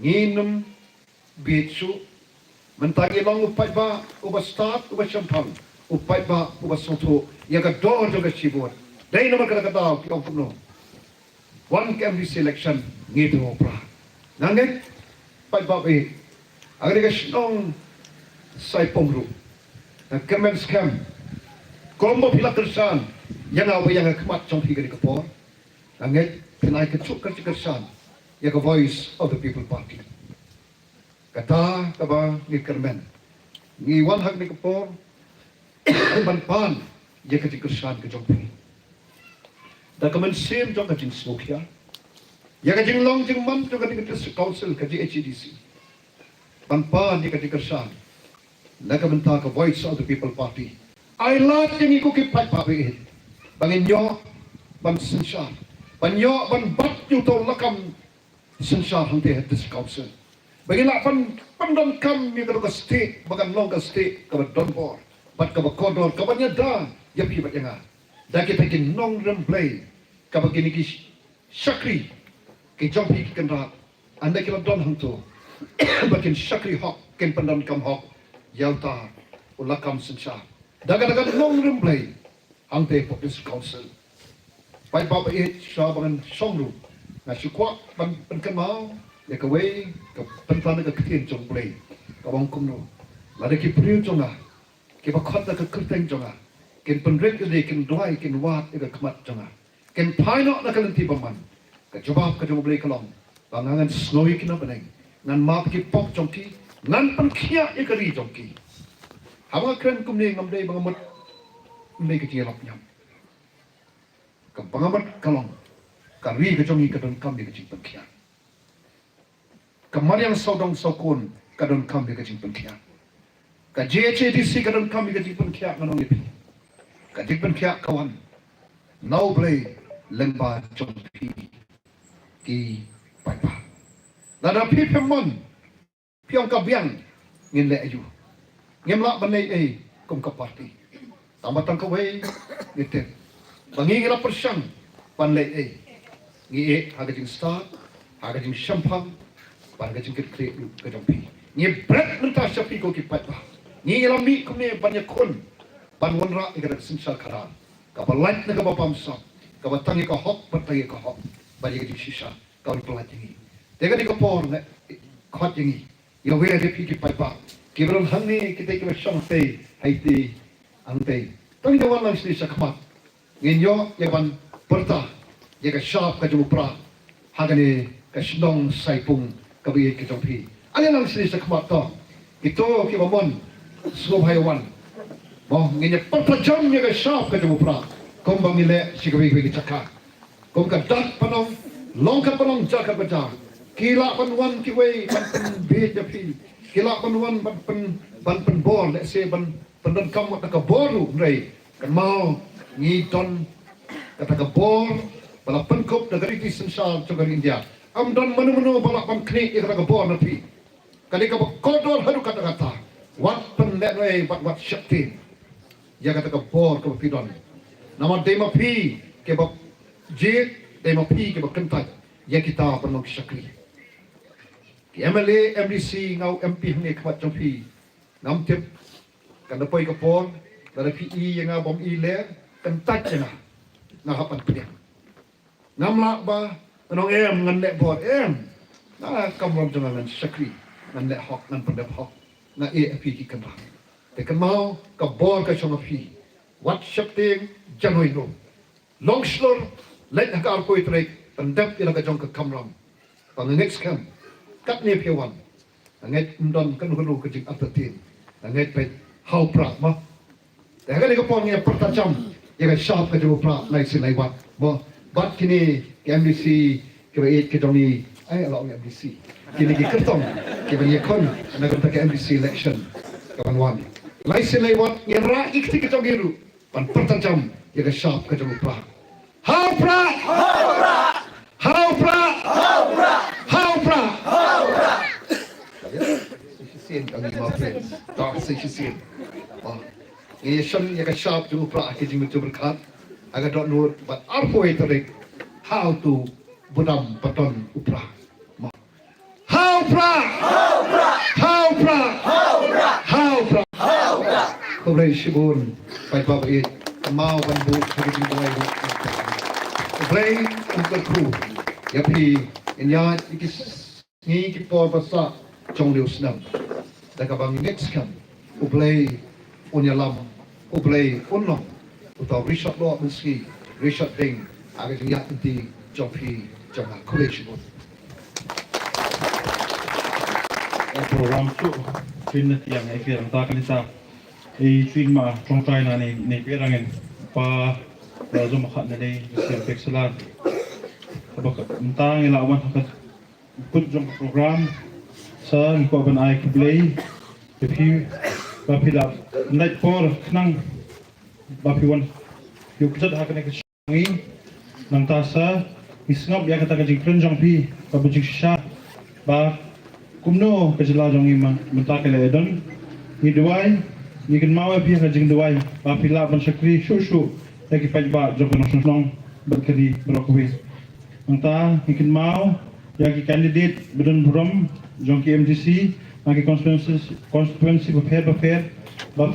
Speaker 5: Nginum bitsu. Mentagi long upai ba. Uba start, uba champang. Upai ba, uba soto. Yaga door juga sibut. Dai nomor kata kiong kono. One MDC election. Ngite upra. Nangit. Upai ba Agar dia senang saya pengru. Kemen scam. Kombo pila tersan. Yang apa yang kemat jom higa di kapor. Nanget pinai kecuk kersan ya ke voice of the people party. Kata kaba ni kermen. Ni wan hak ni kepor ban pan ya ke kersan ke jompi. Da kemen sim jong ke jing smokia. Ya ke jing long jing man jong ke district council ke HEDC. Ban pan ya ke kersan. Da kemen ta ke voice of the people party. I love yang ikut kipat papi. Bangin yo ban sensar. Banyak ban bat you to lakam sensar hante this council. Bagila pan don kam ni ka state bagan long ka state ka don bor. Bat ka kodor ka banya da ya pi bat yanga. Da kita kin nong rem play ka bagini ki sakri ki jompi ki kendra. Anda kila don hanto. Bakin sakri hok ken pandon kam hok yauta ulakam sensar. Daga nong rem play hante for this council. Pai bapa sabangan songru na sukwa ban mau ya ka wei ka pentan ka kitien jong play ka bang kumno la de ki priu jonga ki ba khot ka kurteng jonga ken penrek de ken doi ken wat ka kmat jonga ken paino na ka lenti paman ka jawab ka jong play kalong bangangan snowy kina baneng ngan map ki pok jong ki ngan pan khia e ka ri jong ki hawa kren kumne ngam de bangamot me ka ti lap nyam Kapangamat kalong kari kejongi kadon kami kecing pengkian. Kamariang saudong saukun kadon kami kecing pengkian. Ka JHDC kadon kami kecing pengkian manong ipi. Ka dik pengkian kawan. Now play lemba jompi ki paipa. Lada pi pemon piang kabiang ngin le ayu. Ngemlak banai kum ka parti. Tambatan kawai ngiten. Bangingira persang panlay ngi hagajing star hagajing champagne hagajing kre kajampi ngi bread nta sapi ko ki patba ngi lami kumne banyak kon ban wonra igara sinsal khara ka balait na ka bapamsa ka batangi ka hok batangi ka hok bali ka shisha ka platingi tega di ka por na khatingi yo we de pi ki patba kibron hangni kite ki shamte haiti ante tang jawan lang sli sakmat Nginyo yaban perta yaga sharp ka jumupra hagani ka shnong saipung kabi ki jompi ale lang sini sakmat to ito ki mamon slow haywan mo nginya perta jam yaga sharp ka jumupra kom bangile sikabi ki chaka kom ka dak panong long ka panong jaka bajar kila panwan ki wei ban be japi kila panwan ban bor let's say ban pandon kam ka boru rei kan mau ni don kata ka bor bala penkop negeri di sensal negeri India am don menu bala pam kni kata ka bor napi kali ka kodor hadu kata wat pen let way wat syakti ya kata ka bor ka pidon nama dema pi ke ba jit dema pi ke ba kentat ya kita penong syakri ki MLA MDC ngau MP ni khamat jompi ngam tip kan dapoi ka bor dari PE yang bom ile kentat je na hapan pedang namla ba nong ngan lek bot na kamrom jangan sakri ngan lek hok ngan pendap hok na api ki kan te kan mau ka bor ka chong api wat shapting janoi no long slor let ka ko itrek pendap ila ka jong ka kamrom pang next kam kat ne piwan nget ndon kan hulu ka jing atatin nget pe how pra ma te ga ni ko pon nge pertajam ya sharp ka jo pra lai si lai wat bo bat kini MDC ke 8 ke doni ai lo MDC kini ki kertong ke bani kon na ko ta MDC election kawan wan lai si lai wat ya ra ikti ke jogiru pan pertajam ya sharp ka jo pra how pra how pra how pra how pra how pra how pra sin kami ma friends tak sin Yeson ya ka sharp tu pra ke jing tu berkat aga dot nur but arpo itorik how to budam paton upra how pra how pra how pra how pra how pra how pra ko rai shibun pai bab e mau ban bu ke jing dai bu rai untuk kru ya pi inya ikis ni ki por basa chong liu snam da ka bang next kam uplay unya lam uplay unno utau Richard Law meski Richard Ding aga jing yak ti จงพีจังหวะคุเลชบุตร
Speaker 2: program tu twin yang ai kira ta kanita twin ma trong trai na ni pirangin pa zo makhat na dei sem pexelat abak mentang ilawan hakat put jong program sa ko ban ai kublei if you ba pilap night for nang ba piwan yu kjat akan ek ngi nang ta sa isngap ya kata kajing krenjong pi ba bujik sha ba kumno kajla jong ima mentak le don ni duai ni kan mawe pi kajing duai ba pilap ban sakri shu lagi pajba jong nong berkedi berokwi anta ni kan mau yagi candidate bedon buram jong ki MDC lagi constituency ba fair ba